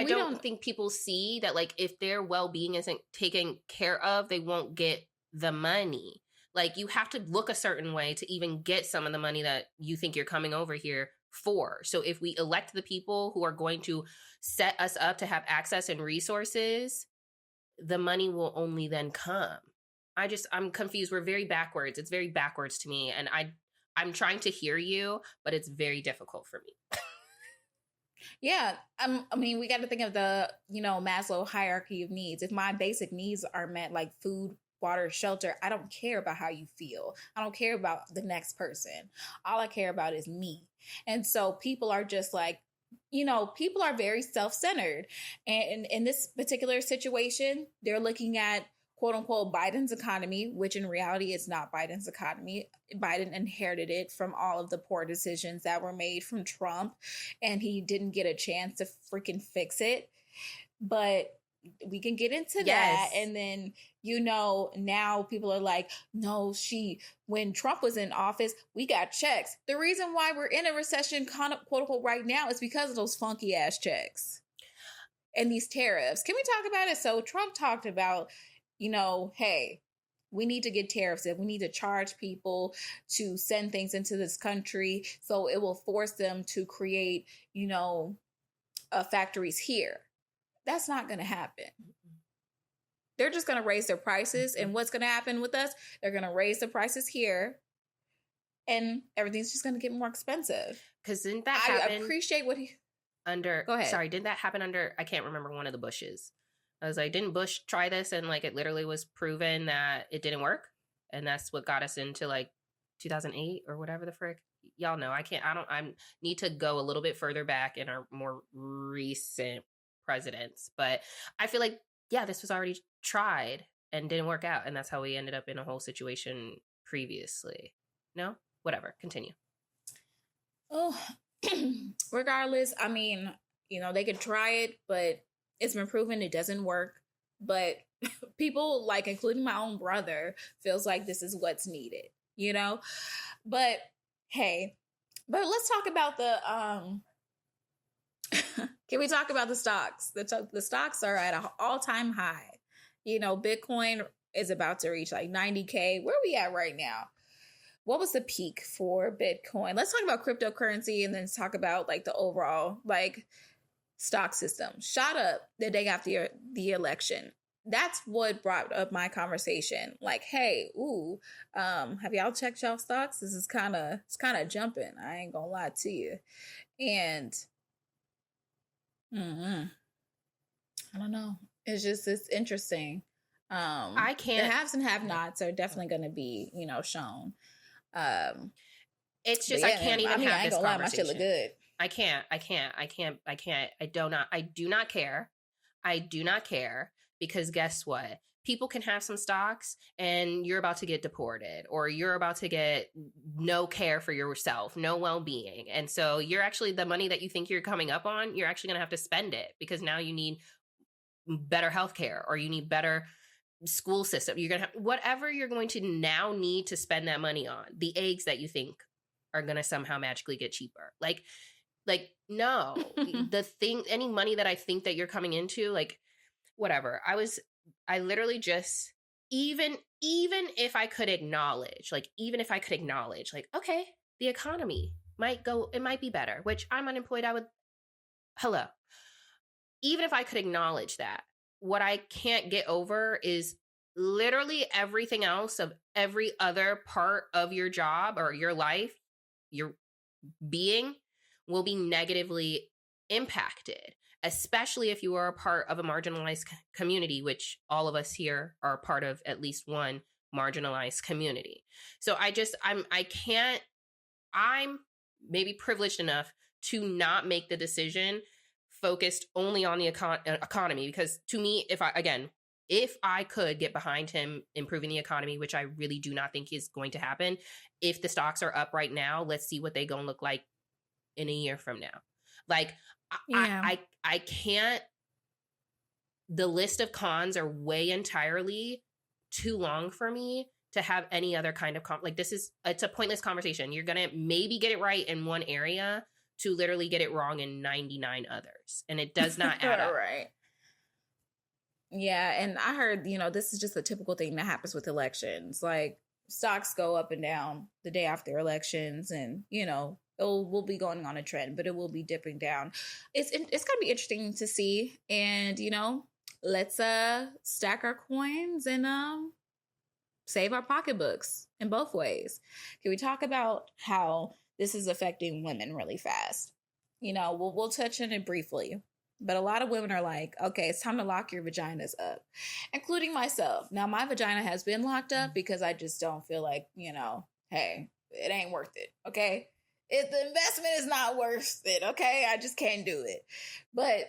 don't think people see that, like, if their well-being isn't taken care of, they won't get the money. Like, you have to look a certain way to even get some of the money that you think you're coming over here for. So if we elect the people who are going to set us up to have access and resources, the money will only then come. I'm confused. We're very backwards. It's very backwards to me. And I'm trying to hear you, but it's very difficult for me. Yeah. I mean, we got to think of the, Maslow hierarchy of needs. If my basic needs are met, like food, water, shelter, I don't care about how you feel. I don't care about the next person. All I care about is me. And so people are just like, people are very self-centered. And in this particular situation, they're looking at quote unquote Biden's economy, which in reality is not Biden's economy. Biden inherited it from all of the poor decisions that were made from Trump, and he didn't get a chance to freaking fix it. But we can get into that. And then, now people are like, no, when Trump was in office, we got checks. The reason why we're in a recession, quote unquote, right now is because of those funky ass checks and these tariffs. Can we talk about it? So Trump talked about, hey, we need to get tariffs in. We need to charge people to send things into this country. So it will force them to create, factories here. That's not going to happen. They're just going to raise their prices. And what's going to happen with us? They're going to raise the prices here. And everything's just going to get more expensive. Because didn't that happen? I appreciate what he... Go ahead. Sorry, didn't that happen under... I can't remember one of the Bushes. I was like, didn't Bush try this? And like, it literally was proven that it didn't work. And that's what got us into like 2008 or whatever the frick. Y'all know, I need to go a little bit further back in our more recent presidents. But I feel like, yeah, this was already tried and didn't work out. And that's how we ended up in a whole situation previously. No? Whatever. Continue. Oh, regardless, I mean, they could try it, but it's been proven it doesn't work. But people, like, including my own brother, feels like this is what's needed, But hey, let's talk about the can we talk about the stocks? The stocks are at an all-time high. Bitcoin is about to reach like 90K. Where are we at right now? What was the peak for Bitcoin? Let's talk about cryptocurrency and then talk about like the overall like stock system. Shot up the day after the election. That's what brought up my conversation. Like, hey, have y'all checked y'all stocks? This is kind of jumping. I ain't gonna lie to you. And I don't know. It's interesting. I can't. The haves and have-nots are definitely going to be, shown. It's just, I can't even have this conversation. Lie, my shit look good. I do not care. I do not care because guess what? People can have some stocks and you're about to get deported or you're about to get no care for yourself, no well-being. And so you're actually, the money that you think you're coming up on, you're actually going to have to spend it because now you need better healthcare or you need better school system. You're going to have whatever you're going to now need to spend that money on. The eggs that you think are going to somehow magically get cheaper. Like no, any money that I think that you're coming into, like whatever. I literally just, even if I could acknowledge, like, okay, the economy might be better, which I'm unemployed. Hello. even if I could acknowledge that, what I can't get over is literally everything else of every other part of your job or your life, your being will be negatively impacted, especially if you are a part of a marginalized community, which all of us here are a part of at least one marginalized community. So I'm maybe privileged enough to not make the decision focused only on the economy, because to me, if I could get behind him improving the economy, which I really do not think is going to happen, if the stocks are up right now, let's see what they gonna look like in a year from now. Like, I can't. The list of cons are way entirely too long for me to have any other kind of it's a pointless conversation. You're gonna maybe get it right in one area to literally get it wrong in 99 others, and it does not add up. Right. Yeah, and I heard, this is just a typical thing that happens with elections. Like, stocks go up and down the day after elections, and we'll be going on a trend, but it will be dipping down. It's gonna be interesting to see, and let's stack our coins and save our pocketbooks in both ways. Can we talk about how this is affecting women really fast? We'll touch on it briefly, but a lot of women are like, okay, it's time to lock your vaginas up, including myself. Now, my vagina has been locked up because I just don't feel like, hey, it ain't worth it, okay? If the investment is not worth it, okay? I just can't do it. But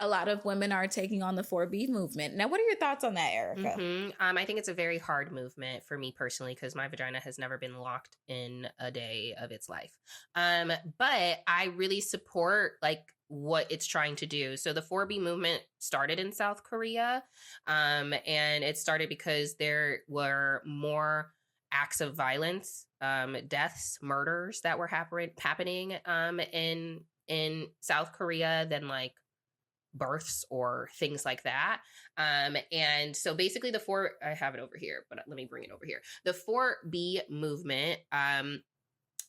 a lot of women are taking on the 4B movement. Now, what are your thoughts on that, Erica? Mm-hmm. I think it's a very hard movement for me personally, because my vagina has never been locked in a day of its life. But I really support what it's trying to do. So the 4B movement started in South Korea, and it started because there were more acts of violence, deaths, murders that were happening in South Korea than births or things like that. And so basically I have it over here, but let me bring it over here. The 4B movement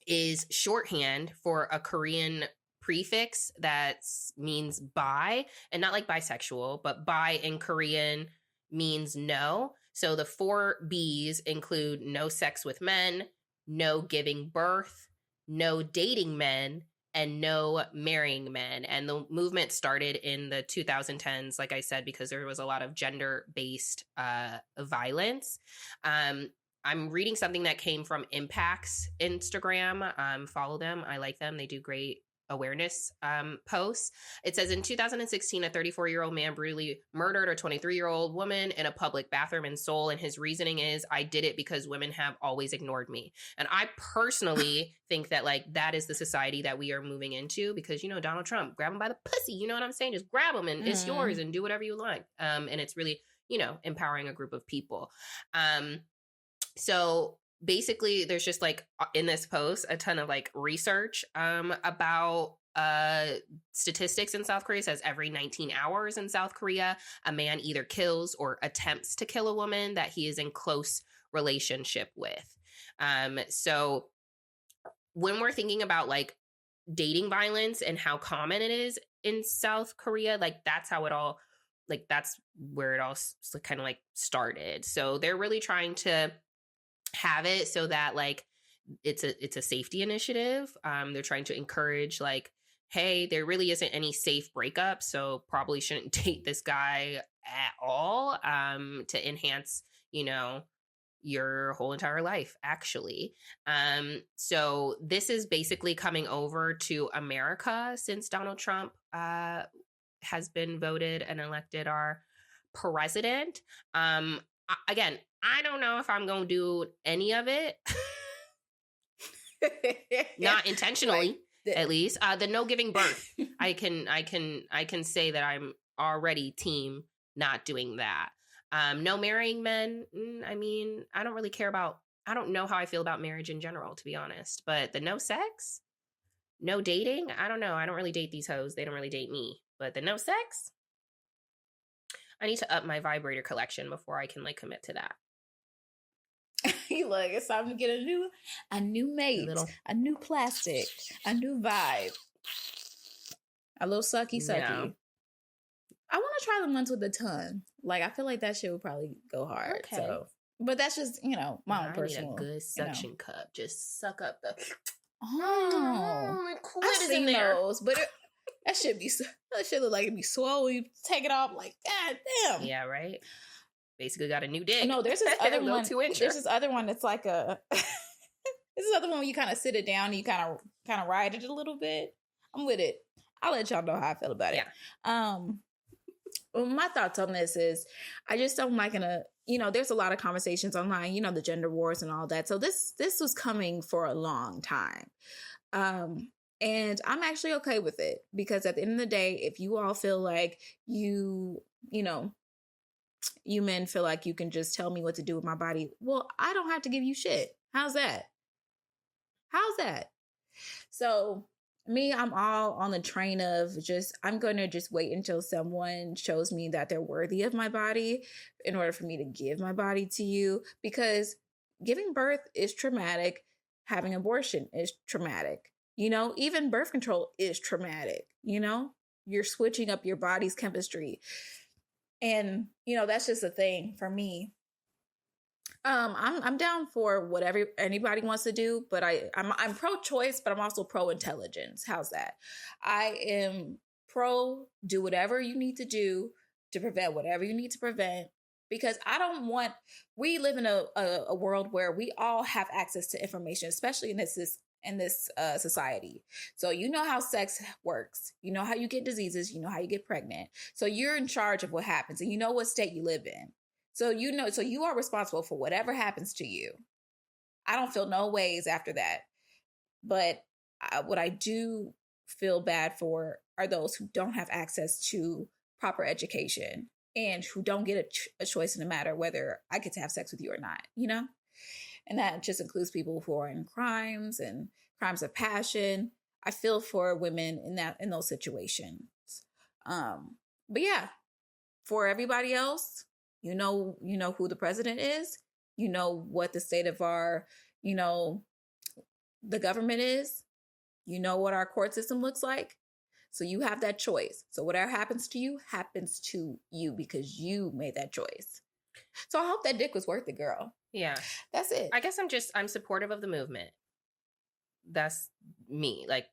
is shorthand for a Korean prefix that means bi, and not like bisexual, but bi in Korean means no. So the 4Bs include no sex with men, no giving birth, no dating men, and no marrying men. And the movement started in the 2010s, like I said, because there was a lot of gender-based violence. I'm reading something that came from Impact's Instagram. Follow them. I like them. They do great awareness posts. It says, in 2016, a 34-year-old man brutally murdered a 23-year-old woman in a public bathroom in Seoul, and his reasoning is, I did it because women have always ignored me. And I personally think that that is the society that we are moving into, because Donald Trump, grab him by the pussy, you know what I'm saying? Just grab him and it's yours and do whatever you like. And it's really empowering a group of people. So basically, there's just in this post a ton of research about statistics in South Korea. It says every 19 hours in South Korea, a man either kills or attempts to kill a woman that he is in close relationship with. So when we're thinking about dating violence and how common it is in South Korea, that's how it all that's where it all kind of started. So they're really trying to have it so that it's a safety initiative. They're trying to encourage hey, there really isn't any safe breakup, so probably shouldn't date this guy at all, to enhance your whole entire life, actually. So this is basically coming over to America since Donald Trump has been voted and elected our president. Again, I don't know if I'm going to do any of it. Not intentionally, at least. The no giving birth. I can say that I'm already team not doing that. No marrying men. I mean, I don't really care about, I don't know how I feel about marriage in general, to be honest. But the no sex, no dating, I don't know. I don't really date these hoes. They don't really date me. But the no sex, I need to up my vibrator collection before I can commit to that. It's time to get a new mate, a new plastic, a new vibe, a little sucky. I want to try the ones with the tongue. Like, I feel like that shit would probably go hard. Okay. So, but that's just, my own personal. I need a good suction cup. Just suck up the. Oh, I've seen those, but that shit look like it'd be swollen. You take it off, like, God damn. Yeah, right. Basically, got a new dick. No, there's this other one. There's this other one that's like a. This is other one where you kind of sit it down and you kind of ride it a little bit. I'm with it. I'll let y'all know how I feel about it. Well, my thoughts on this is I just don't like there's a lot of conversations online, the gender wars and all that. So this was coming for a long time. And I'm actually okay with it because at the end of the day, if you all feel like you men feel like you can just tell me what to do with my body, well, I don't have to give you shit. How's that? So me, I'm all on the train of I'm going to just wait until someone shows me that they're worthy of my body in order for me to give my body to you, because giving birth is traumatic. Having abortion is traumatic. Even birth control is traumatic. You're switching up your body's chemistry. And, that's just a thing for me. I'm down for whatever anybody wants to do, but I'm pro-choice, but I'm also pro-intelligence. How's that? I am pro do whatever you need to do to prevent whatever you need to prevent, because we live in a world where we all have access to information, especially in this society. So you know how sex works. You know how you get diseases. You know how you get pregnant. So you're in charge of what happens, and you know what state you live in. So you are responsible for whatever happens to you. I don't feel no ways after that. But what I do feel bad for are those who don't have access to proper education and who don't get a choice in the matter whether I get to have sex with you or not, And that just includes people who are in crimes and crimes of passion. I feel for women in those situations. But yeah, for everybody else, you know who the president is. You know what the state of our, the government is. You know what our court system looks like. So you have that choice. So whatever happens to you because you made that choice. So I hope that dick was worth it, girl. Yeah. That's it. I guess I'm supportive of the movement. That's me. Like,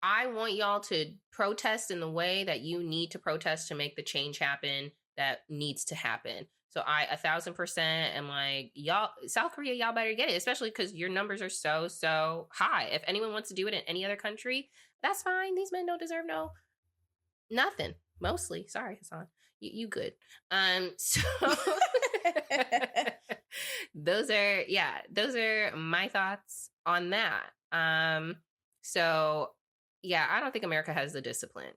I want y'all to protest in the way that you need to protest to make the change happen that needs to happen. So I 1,000% am like, y'all, South Korea, y'all better get it, especially because your numbers are so high. If anyone wants to do it in any other country, that's fine. These men don't deserve nothing. Mostly. Sorry, Hassan. You good. So those are my thoughts on that. So yeah, I don't think America has the discipline,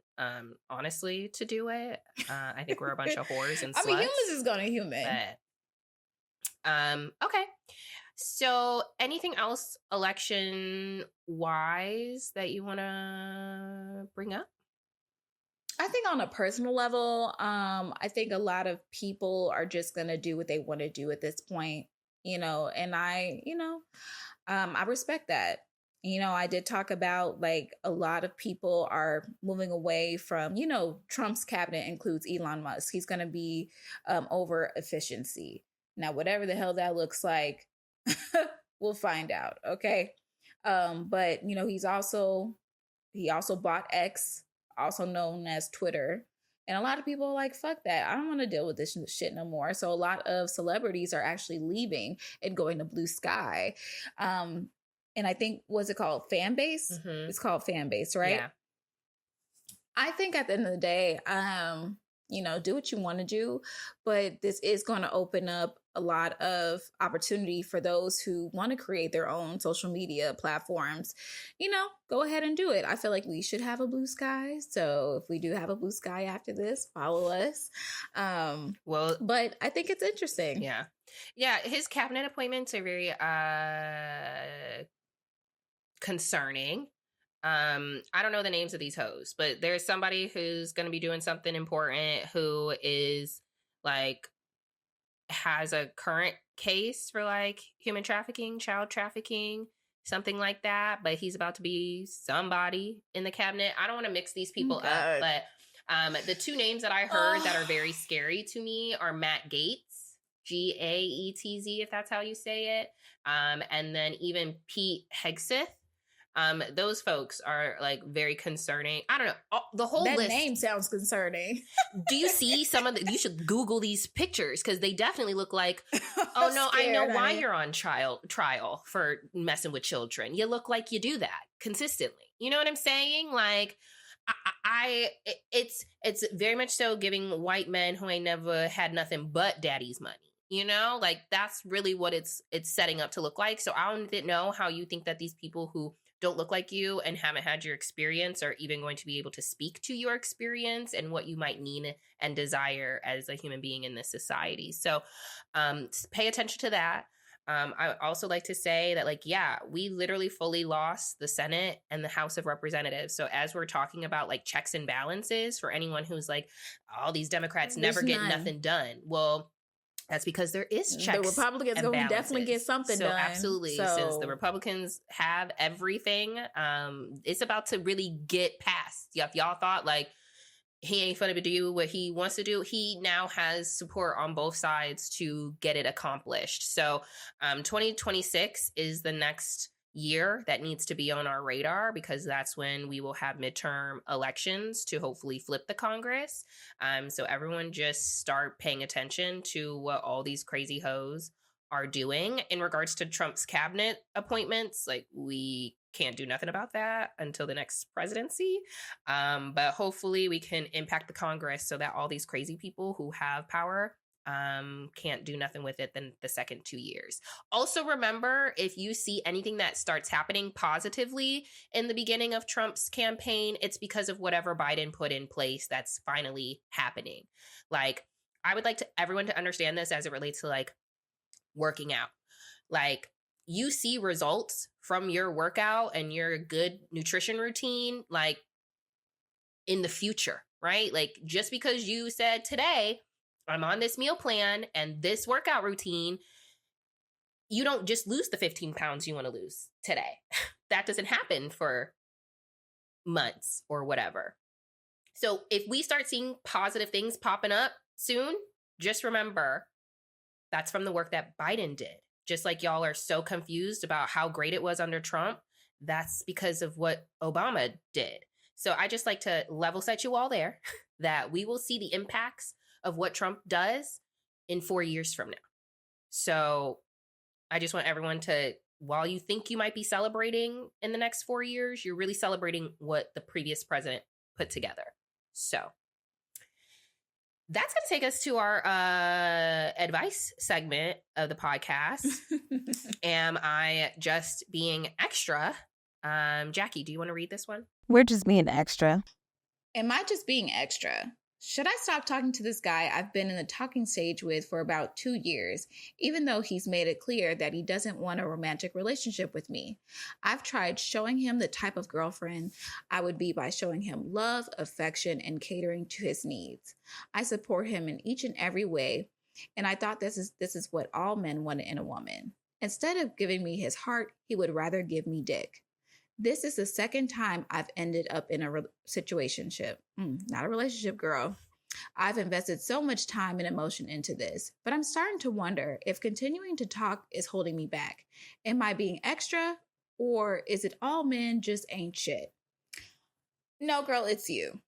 honestly, to do it. I think we're a bunch of whores and sluts. humans is gonna human. But, okay. So anything else election-wise that you want to bring up? I think on a personal level, I think a lot of people are just going to do what they want to do at this point, and I respect that. I did talk about like a lot of people are moving away from, Trump's cabinet includes Elon Musk. He's going to be over efficiency. Now, whatever the hell that looks like, we'll find out. Okay. But he also bought X, also known as Twitter. And a lot of people are like, fuck that. I don't want to deal with this shit no more. So a lot of celebrities are actually leaving and going to Blue Sky. And I think, what's it called? Fanbase? Mm-hmm. It's called Fanbase, right? Yeah. I think at the end of the day, do what you want to do, but this is going to open up a lot of opportunity for those who want to create their own social media platforms. Go ahead and do it. I feel like we should have a Blue Sky. So if we do have a Blue Sky after this, follow us. But I think it's interesting. Yeah. Yeah. His cabinet appointments are very concerning. I don't know the names of these hoes, but there's somebody who's going to be doing something important who is like has a current case for like human trafficking, child trafficking, something like that, but he's about to be somebody in the cabinet. I don't want to mix these people up, but The two names that I heard that are very scary to me are Matt Gaetz, Gaetz, if that's how you say it. And then even Pete Hegseth. Those folks are like very concerning. I don't know. The whole that list. name sounds concerning. Do you see some of the, you should Google these pictures because they definitely look like, oh no, I know why you're on trial for messing with children. You look like you do that consistently. You know what I'm saying? Like, it's very much so giving white men who ain't never had nothing but daddy's money. You know, like that's really what it's setting up to look like. So I don't know how you think that these people who don't look like you and haven't had your experience are even going to be able to speak to your experience and what you might need and desire as a human being in this society. So pay attention to that. I also like to say that, like, yeah, we literally fully lost the Senate and the House of Representatives. So as we're talking about like checks and balances for anyone who's like, all these Democrats never get nothing done. Well, that's because there is checks. The Republicans going to definitely get something done. Absolutely. Since the Republicans have everything, it's about to really get passed. If y'all thought like he ain't finna do what he wants to do, he now has support on both sides to get it accomplished. So 2026 is the next year that needs to be on our radar because that's when we will have midterm elections to hopefully flip the Congress. So everyone just start paying attention to what all these crazy hoes are doing in regards to Trump's cabinet appointments. Like, we can't do nothing about that until the next presidency. But hopefully we can impact the Congress so that all these crazy people who have power can't do nothing with it than the second 2 years. Also remember, if you see anything that starts happening positively in the beginning of Trump's campaign, it's because of whatever Biden put in place that's finally happening. Like, I would like everyone to understand this as it relates to like working out. Like, you see results from your workout and your good nutrition routine, like in the future, right? Like, just because you said today, I'm on this meal plan and this workout routine, you don't just lose the 15 pounds you want to lose today. That doesn't happen for months or whatever. So if we start seeing positive things popping up soon, just remember that's from the work that Biden did. Just like y'all are so confused about how great it was under Trump, that's because of what Obama did. So I just like to level set you all there that we will see the impacts of what Trump does in 4 years from now. So I just want everyone to, while you think you might be celebrating in the next 4 years, you're really celebrating what the previous president put together. So that's going to take us to our advice segment of the podcast. Am I just being extra? Jackie, do you want to read this one? We're just being extra. Am I just being extra? Should I stop talking to this guy I've been in the talking stage with for about 2 years, even though he's made it clear that he doesn't want a romantic relationship with me? I've tried showing him the type of girlfriend I would be by showing him love, affection, and catering to his needs. I support him in each and every way, and I thought this is what all men wanted in a woman. Instead of giving me his heart, he would rather give me dick. This is the second time I've ended up in a situationship. Not a relationship, girl. I've invested so much time and emotion into this, but I'm starting to wonder if continuing to talk is holding me back. Am I being extra, or is it all men just ain't shit? No, girl, it's you.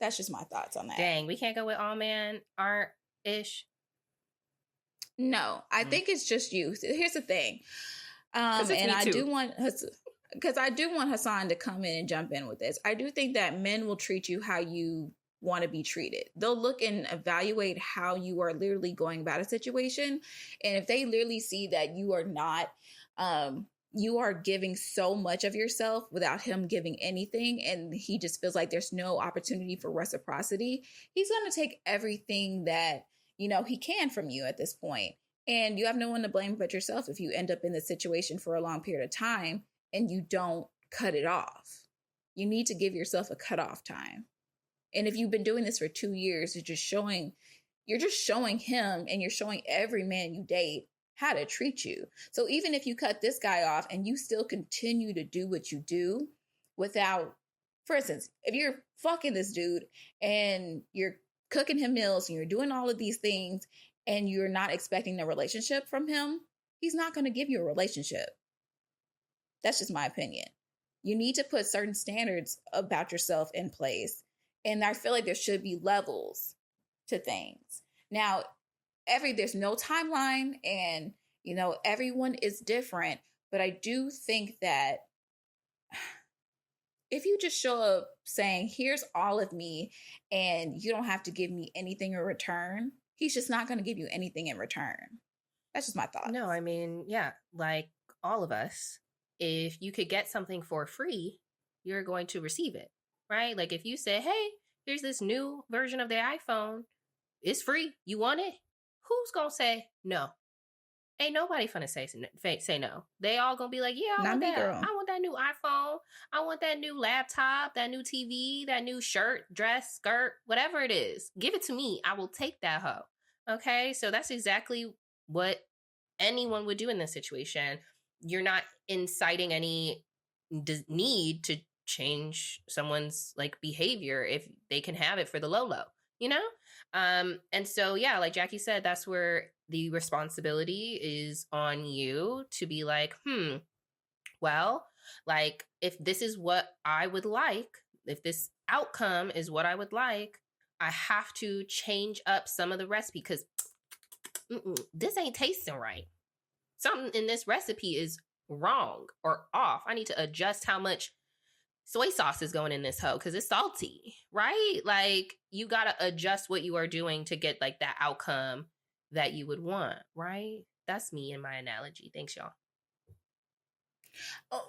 That's just my thoughts on that. Dang, we can't go with all men aren't-ish. No, I think it's just you. Here's the thing. And I do want... Because I do want Hassan to come in and jump in with this. I do think that men will treat you how you want to be treated. They'll look and evaluate how you are literally going about a situation. And if they literally see that you are not, you are giving so much of yourself without him giving anything, and he just feels like there's no opportunity for reciprocity, he's going to take everything that, he can from you at this point. And you have no one to blame but yourself if you end up in this situation for a long period of time and you don't cut it off. You need to give yourself a cutoff time. And if you've been doing this for 2 years, you're just showing him and you're showing every man you date how to treat you. So even if you cut this guy off and you still continue to do what you do without For instance, if you're fucking this dude and you're cooking him meals and you're doing all of these things and you're not expecting a relationship from him, he's not going to give you a relationship. That's just my opinion. You need to put certain standards about yourself in place. And I feel like there should be levels to things. Now, there's no timeline and, everyone is different. But I do think that if you just show up saying, here's all of me and you don't have to give me anything in return, he's just not going to give you anything in return. That's just my thought. No, I mean, yeah, like all of us, if you could get something for free, you're going to receive it, right? Like if you say, hey, here's this new version of the iPhone, it's free, you want it? Who's going to say no? Ain't nobody finna say no. They all gonna be like, yeah, I want that. Girl. I want that new iPhone. I want that new laptop, that new TV, that new shirt, dress, skirt, whatever it is. Give it to me. I will take that hoe. Okay? So that's exactly what anyone would do in this situation. You're not inciting any need to change someone's like behavior if they can have it for the low, and so, yeah, like Jackie said, that's where the responsibility is on you to be like, well, like if this is what I would like, if this outcome is what I would like, I have to change up some of the recipe because this ain't tasting right. Something in this recipe is wrong or off. I need to adjust how much soy sauce is going in this hoe because it's salty, right? Like you got to adjust what you are doing to get like that outcome that you would want, right? That's me in my analogy. Thanks, y'all.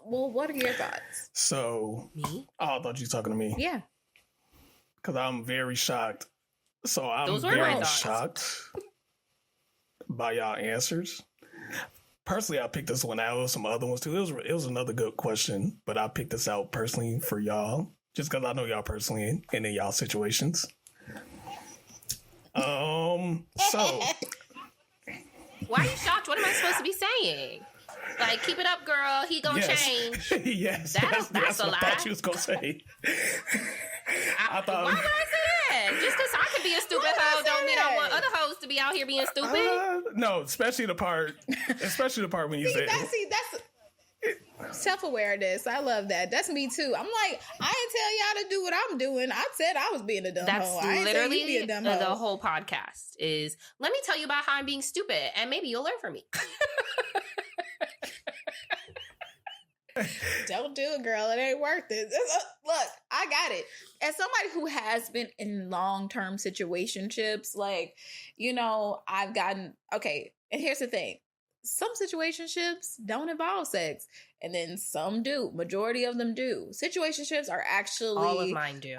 Well, what are your thoughts? So, me? Oh, I thought you were talking to me. Yeah. Because I'm very shocked. So I'm very shocked by y'all answers. Personally, I picked this one out. There was some other ones too. It was another good question, but I picked this out personally for y'all, just because I know y'all personally and in y'all situations. So why are you shocked? What am I supposed to be saying? Like, keep it up, girl. He gonna change. Yes, that's what a lie. I thought you was gonna say. Why would I say that? Just because I could be a stupid hoe don't mean I want other hoes to be out here being stupid. No, especially the part when you say that's self-awareness. I love that. That's me too. I'm like, I didn't tell y'all to do what I'm doing. I said I was being a dumb hoe. That's literally the whole podcast is, let me tell you about how I'm being stupid and maybe you'll learn from me. Don't do it, girl. It ain't worth it. Look, I got it. As somebody who has been in long-term situationships, like, I've gotten, okay, and here's the thing. Some situationships don't involve sex, and then some do. Majority of them do. Situationships are actually... all of mine do.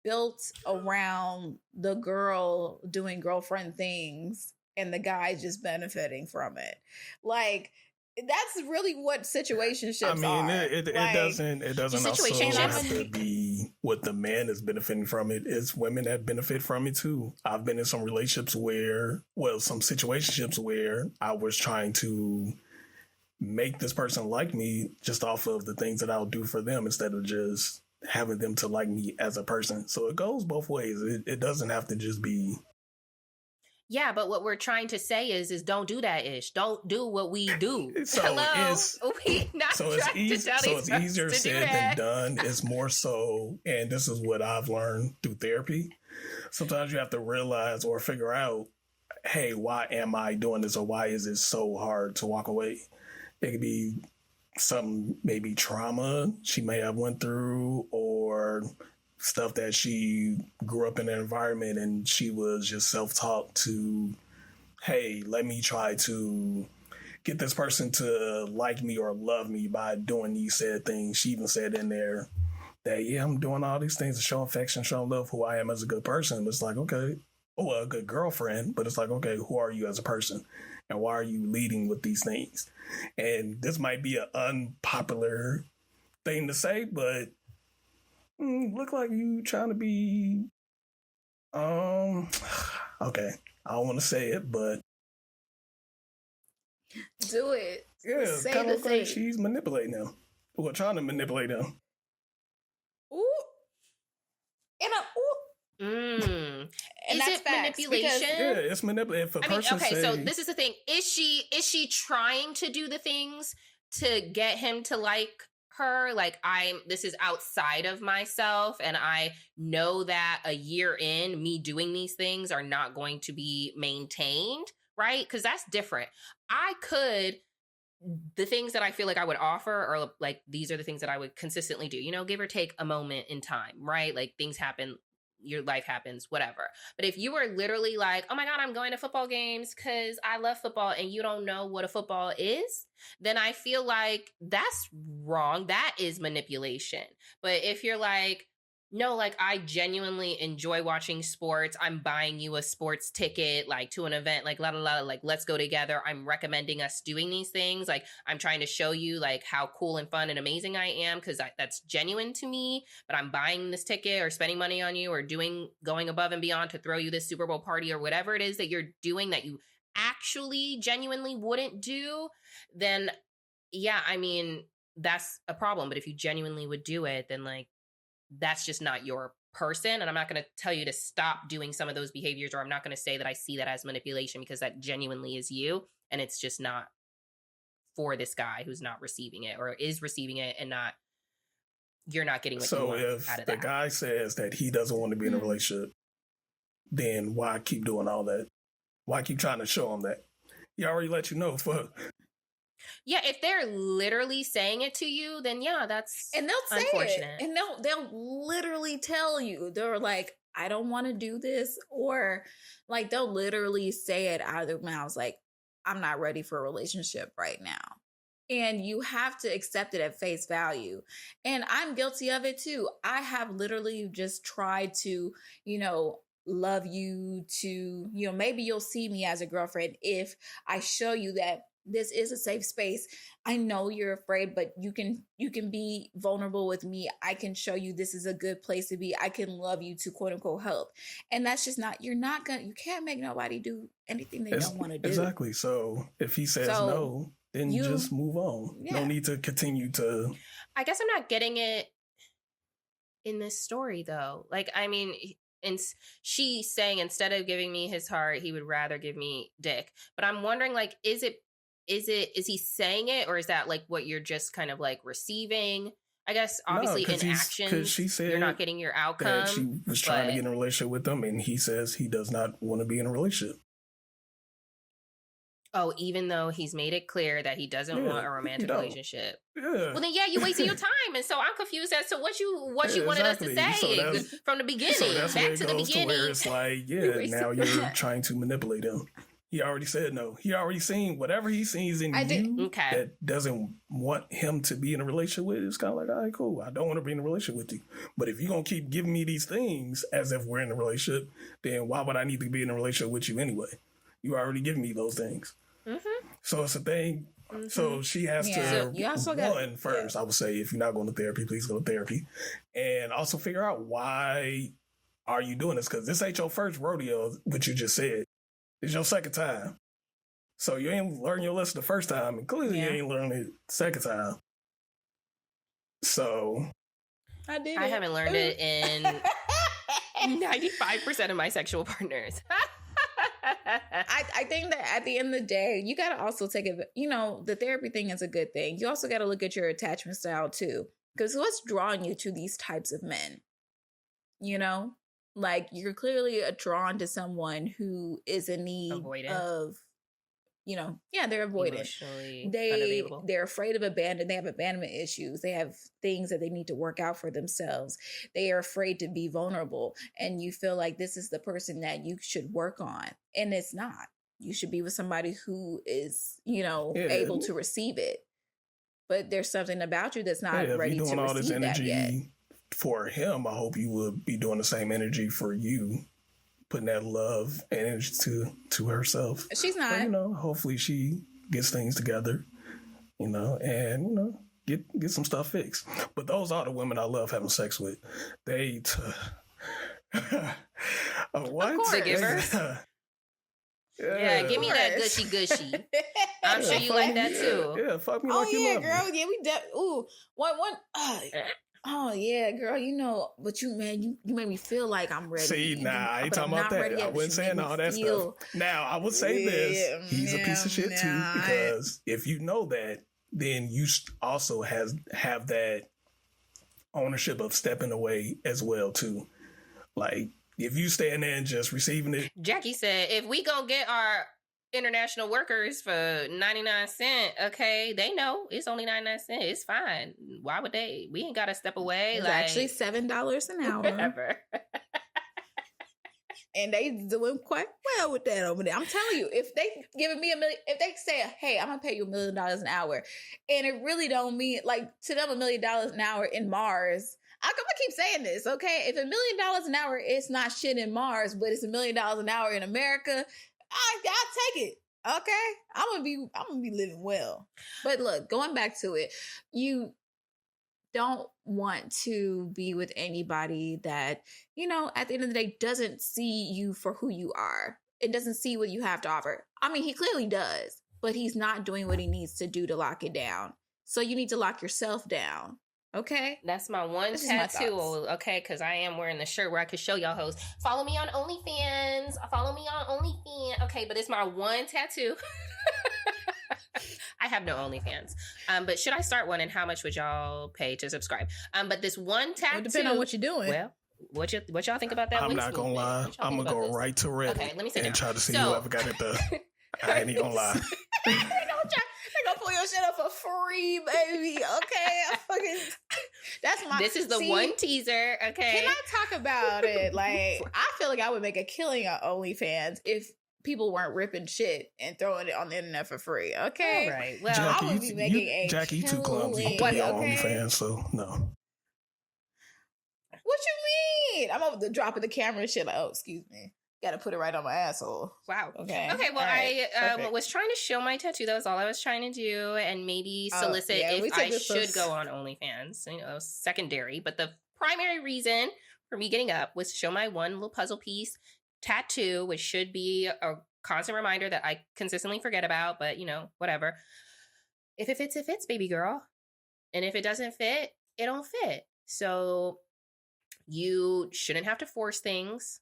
Built around the girl doing girlfriend things and the guy just benefiting from it. Like... that's really what situationships are. I mean, it doesn't also have to be what the man is benefiting from it. It's women that benefit from it too. I've been in some relationships some situationships where I was trying to make this person like me just off of the things that I'll do for them instead of just having them to like me as a person. So it goes both ways. It doesn't have to just be... Yeah, but what we're trying to say is don't do that ish. Don't do what we do. So it's easier said than done. It's more so, and this is what I've learned through therapy. Sometimes you have to realize or figure out, hey, why am I doing this, or why is it so hard to walk away? It could be some maybe trauma she may have went through, or stuff that she grew up in an environment and she was just self-taught to, hey, let me try to get this person to like me or love me by doing these said things. She even said in there that, yeah, I'm doing all these things to show affection, show love, who I am as a good person. It's like, okay, a good girlfriend, but it's like, okay, who are you as a person? And why are you leading with these things? And this might be an unpopular thing to say, but look like you trying to be, okay, I don't want to say it, but do it. Yeah, kind of like she's manipulating him, or trying to manipulate him. Mm. And Is that's it facts, manipulation? Yeah, it's manipulative. If a person okay, say, so this is the thing. Is she trying to do the things to get him to like her? Like, this is outside of myself, and I know that a year in, me doing these things are not going to be maintained, right? Because that's different. The things that I feel like I would offer are like, these are the things that I would consistently do, give or take a moment in time, right? Like, things happen, your life happens, whatever. But if you were literally like, oh my God, I'm going to football games because I love football, and you don't know what a football is, then I feel like that's wrong. That is manipulation. But if you're like, no, like, I genuinely enjoy watching sports, I'm buying you a sports ticket, like, to an event, like, la la la, like, let's go together, I'm recommending us doing these things, like, I'm trying to show you, like, how cool and fun and amazing I am, because that's genuine to me, but I'm buying this ticket or spending money on you or going above and beyond to throw you this Super Bowl party or whatever it is that you're doing that you actually genuinely wouldn't do, then yeah, I mean, that's a problem. But if you genuinely would do it, then, like, that's just not your person. And I'm not going to tell you to stop doing some of those behaviors, or I'm not going to say that I see that as manipulation, because that genuinely is you. And it's just not for this guy who's not receiving it, or is receiving it and you're not getting what you want out of that. So if the guy says that he doesn't want to be in a relationship, then why keep doing all that? Why keep trying to show him that? He already let you know. Fuck. Yeah, if they're literally saying it to you, then yeah, that's and they'll say unfortunate. it, and they'll literally tell you, they're like, I don't want to do this, or like they'll literally say it out of their mouths, like, I'm not ready for a relationship right now. And you have to accept it at face value. And I'm guilty of it too. I have literally just tried to, love you, to, maybe you'll see me as a girlfriend if I show you that this is a safe space. I know you're afraid, but you can be vulnerable with me. I can show you this is a good place to be. I can love you to quote unquote help. And that's just not, you can't make nobody do anything they don't want to do. Exactly. So if he says no, then just move on. Yeah. No need to continue to. I guess I'm not getting it in this story though. Like, I mean, and she's saying instead of giving me his heart, he would rather give me dick. But I'm wondering, like, is he saying it, or is that like what you're just kind of like receiving? I guess obviously in actions, she said you're not getting your outcome. That she was trying to get in a relationship with him, and he says he does not want to be in a relationship. Oh, even though he's made it clear that he doesn't want a romantic relationship. Yeah. Well, then, yeah, you're wasting your time. And so I'm confused as to what you wanted us to say from the beginning. So that's back to the beginning. To where it's like, now you're trying to manipulate him. He already said no. He already seen whatever he sees in you that doesn't want him to be in a relationship with. It's kind of like, all right, cool. I don't want to be in a relationship with you. But if you're going to keep giving me these things as if we're in a relationship, then why would I need to be in a relationship with you anyway? You already giving me those things. Mm-hmm. So it's a thing. Mm-hmm. So she has to, first, I would say, if you're not going to therapy, please go to therapy. And also figure out, why are you doing this? Because this ain't your first rodeo, what you just said. It's your second time. So you ain't learned your lesson the first time, and clearly you ain't learned it the second time. So I haven't learned it in 95% of my sexual partners. I think that at the end of the day, you got to also take it, the therapy thing is a good thing. You also got to look at your attachment style too. Because what's drawing you to these types of men? Like, you're clearly drawn to someone who is in need of, they're avoidant. They're afraid of abandonment. They have abandonment issues. They have things that they need to work out for themselves. They are afraid to be vulnerable. And you feel like this is the person that you should work on. And it's not. You should be with somebody who is, able to receive it. But there's something about you that's not ready to receive all this energy that yet. For him, I hope you would be doing the same energy for you, putting that love and energy to herself. She's not. But, hopefully she gets things together, and, get some stuff fixed. But those are the women I love having sex with. They, what? Of course. The givers. Yeah, give me that gushy. I'm sure you like that too. Yeah, fuck me like you love girl. me. Yeah, we one. oh yeah, girl, but you made me feel like I'm ready. See, I ain't talking about that. I wasn't saying all that stuff. Now, I would say this. He's a piece of shit too, because if you know that, then you also have that ownership of stepping away as well too. Like, if you stand there and just receiving it. Jackie said, if we gonna get our international workers for 99 cents, okay, they know it's only 99 cents. It's fine. Why would they? We ain't got to step away. It's actually $7 an hour. Whatever. And they doing quite well with that over there. I'm telling you, if they giving me $1 million, if they say, hey, I'm gonna pay you $1 million an hour, and it really don't mean, like, to them $1 million an hour in Mars. I'm gonna keep saying this, okay? If $1 million an hour is not shit in Mars, but it's $1 million an hour in America, I'll take it. Okay, I'm gonna be living well. But look, going back to it, you don't want to be with anybody that, at the end of the day, doesn't see you for who you are. It doesn't see what you have to offer. I mean, he clearly does, but he's not doing what he needs to do to lock it down. So you need to lock yourself down. Okay? That's my one tattoo, okay? Because I am wearing the shirt where I could show y'all hoes. Follow me on OnlyFans. Follow me on OnlyFans. Okay, but it's my one tattoo. I have no OnlyFans. But should I start one, and how much would y'all pay to subscribe? But this one tattoo. It depends on what you're doing. Well, what y'all think about that? I'm not going to lie. I'm going to go right to Reddit and try to see whoever got it done. I ain't even going to lie. They're gonna pull your shit up for free, baby. Okay, This is the one teaser. Okay, can I talk about it? Like, I feel like I would make a killing on OnlyFans if people weren't ripping shit and throwing it on the internet for free. Okay, all right. Well, Jackie, I would be making a Jackie, you too clumsy to be on OnlyFans, so no. What you mean? I'm over the dropping the camera and shit. Like, oh, excuse me. Got to put it right on my asshole. Wow. Okay. Well, I was trying to show my tattoo. That was all I was trying to do, and maybe solicit if I should go on OnlyFans. Secondary. But the primary reason for me getting up was to show my one little puzzle piece tattoo, which should be a constant reminder that I consistently forget about. But whatever. If it fits, it fits, baby girl. And if it doesn't fit, it don't fit. So you shouldn't have to force things.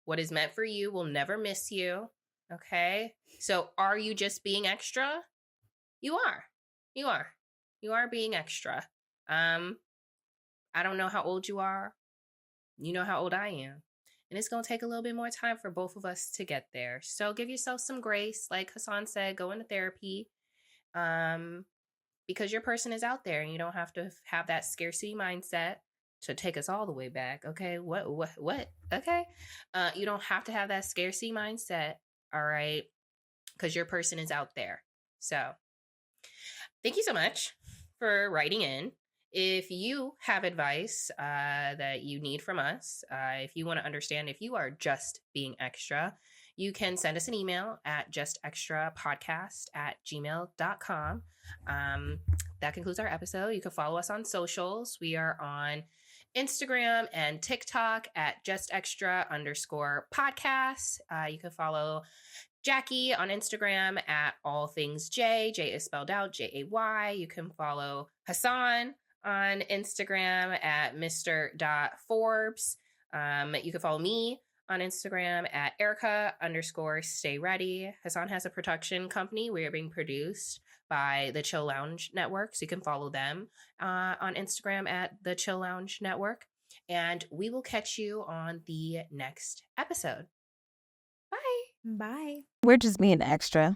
What is meant for you will never miss you. Okay? So are you just being extra? You are. You are being extra. I don't know how old you are. You know how old I am. And it's going to take a little bit more time for both of us to get there. So give yourself some grace. Like Hassan said, go into therapy. Because your person is out there and you don't have to have that scarcity mindset to take us all the way back. Okay. What? Okay. You don't have to have that scarcity mindset. All right. Because your person is out there. So thank you so much for writing in. If you have advice that you need from us, if you want to understand if you are just being extra, you can send us an email at justextrapodcast@gmail.com. That concludes our episode. You can follow us on socials. We are on Instagram and TikTok at justextra_podcast. You can follow Jackie on Instagram at allthingsJ. J is spelled out Jay. You can follow Hassan on Instagram at Mr.Forbes. You can follow me on Instagram at Erica_stay-ready. Hassan has a production company. We are being produced by the Chill Lounge Network. So you can follow them on Instagram at the Chill Lounge Network. And we will catch you on the next episode. Bye. Bye. We're just being extra.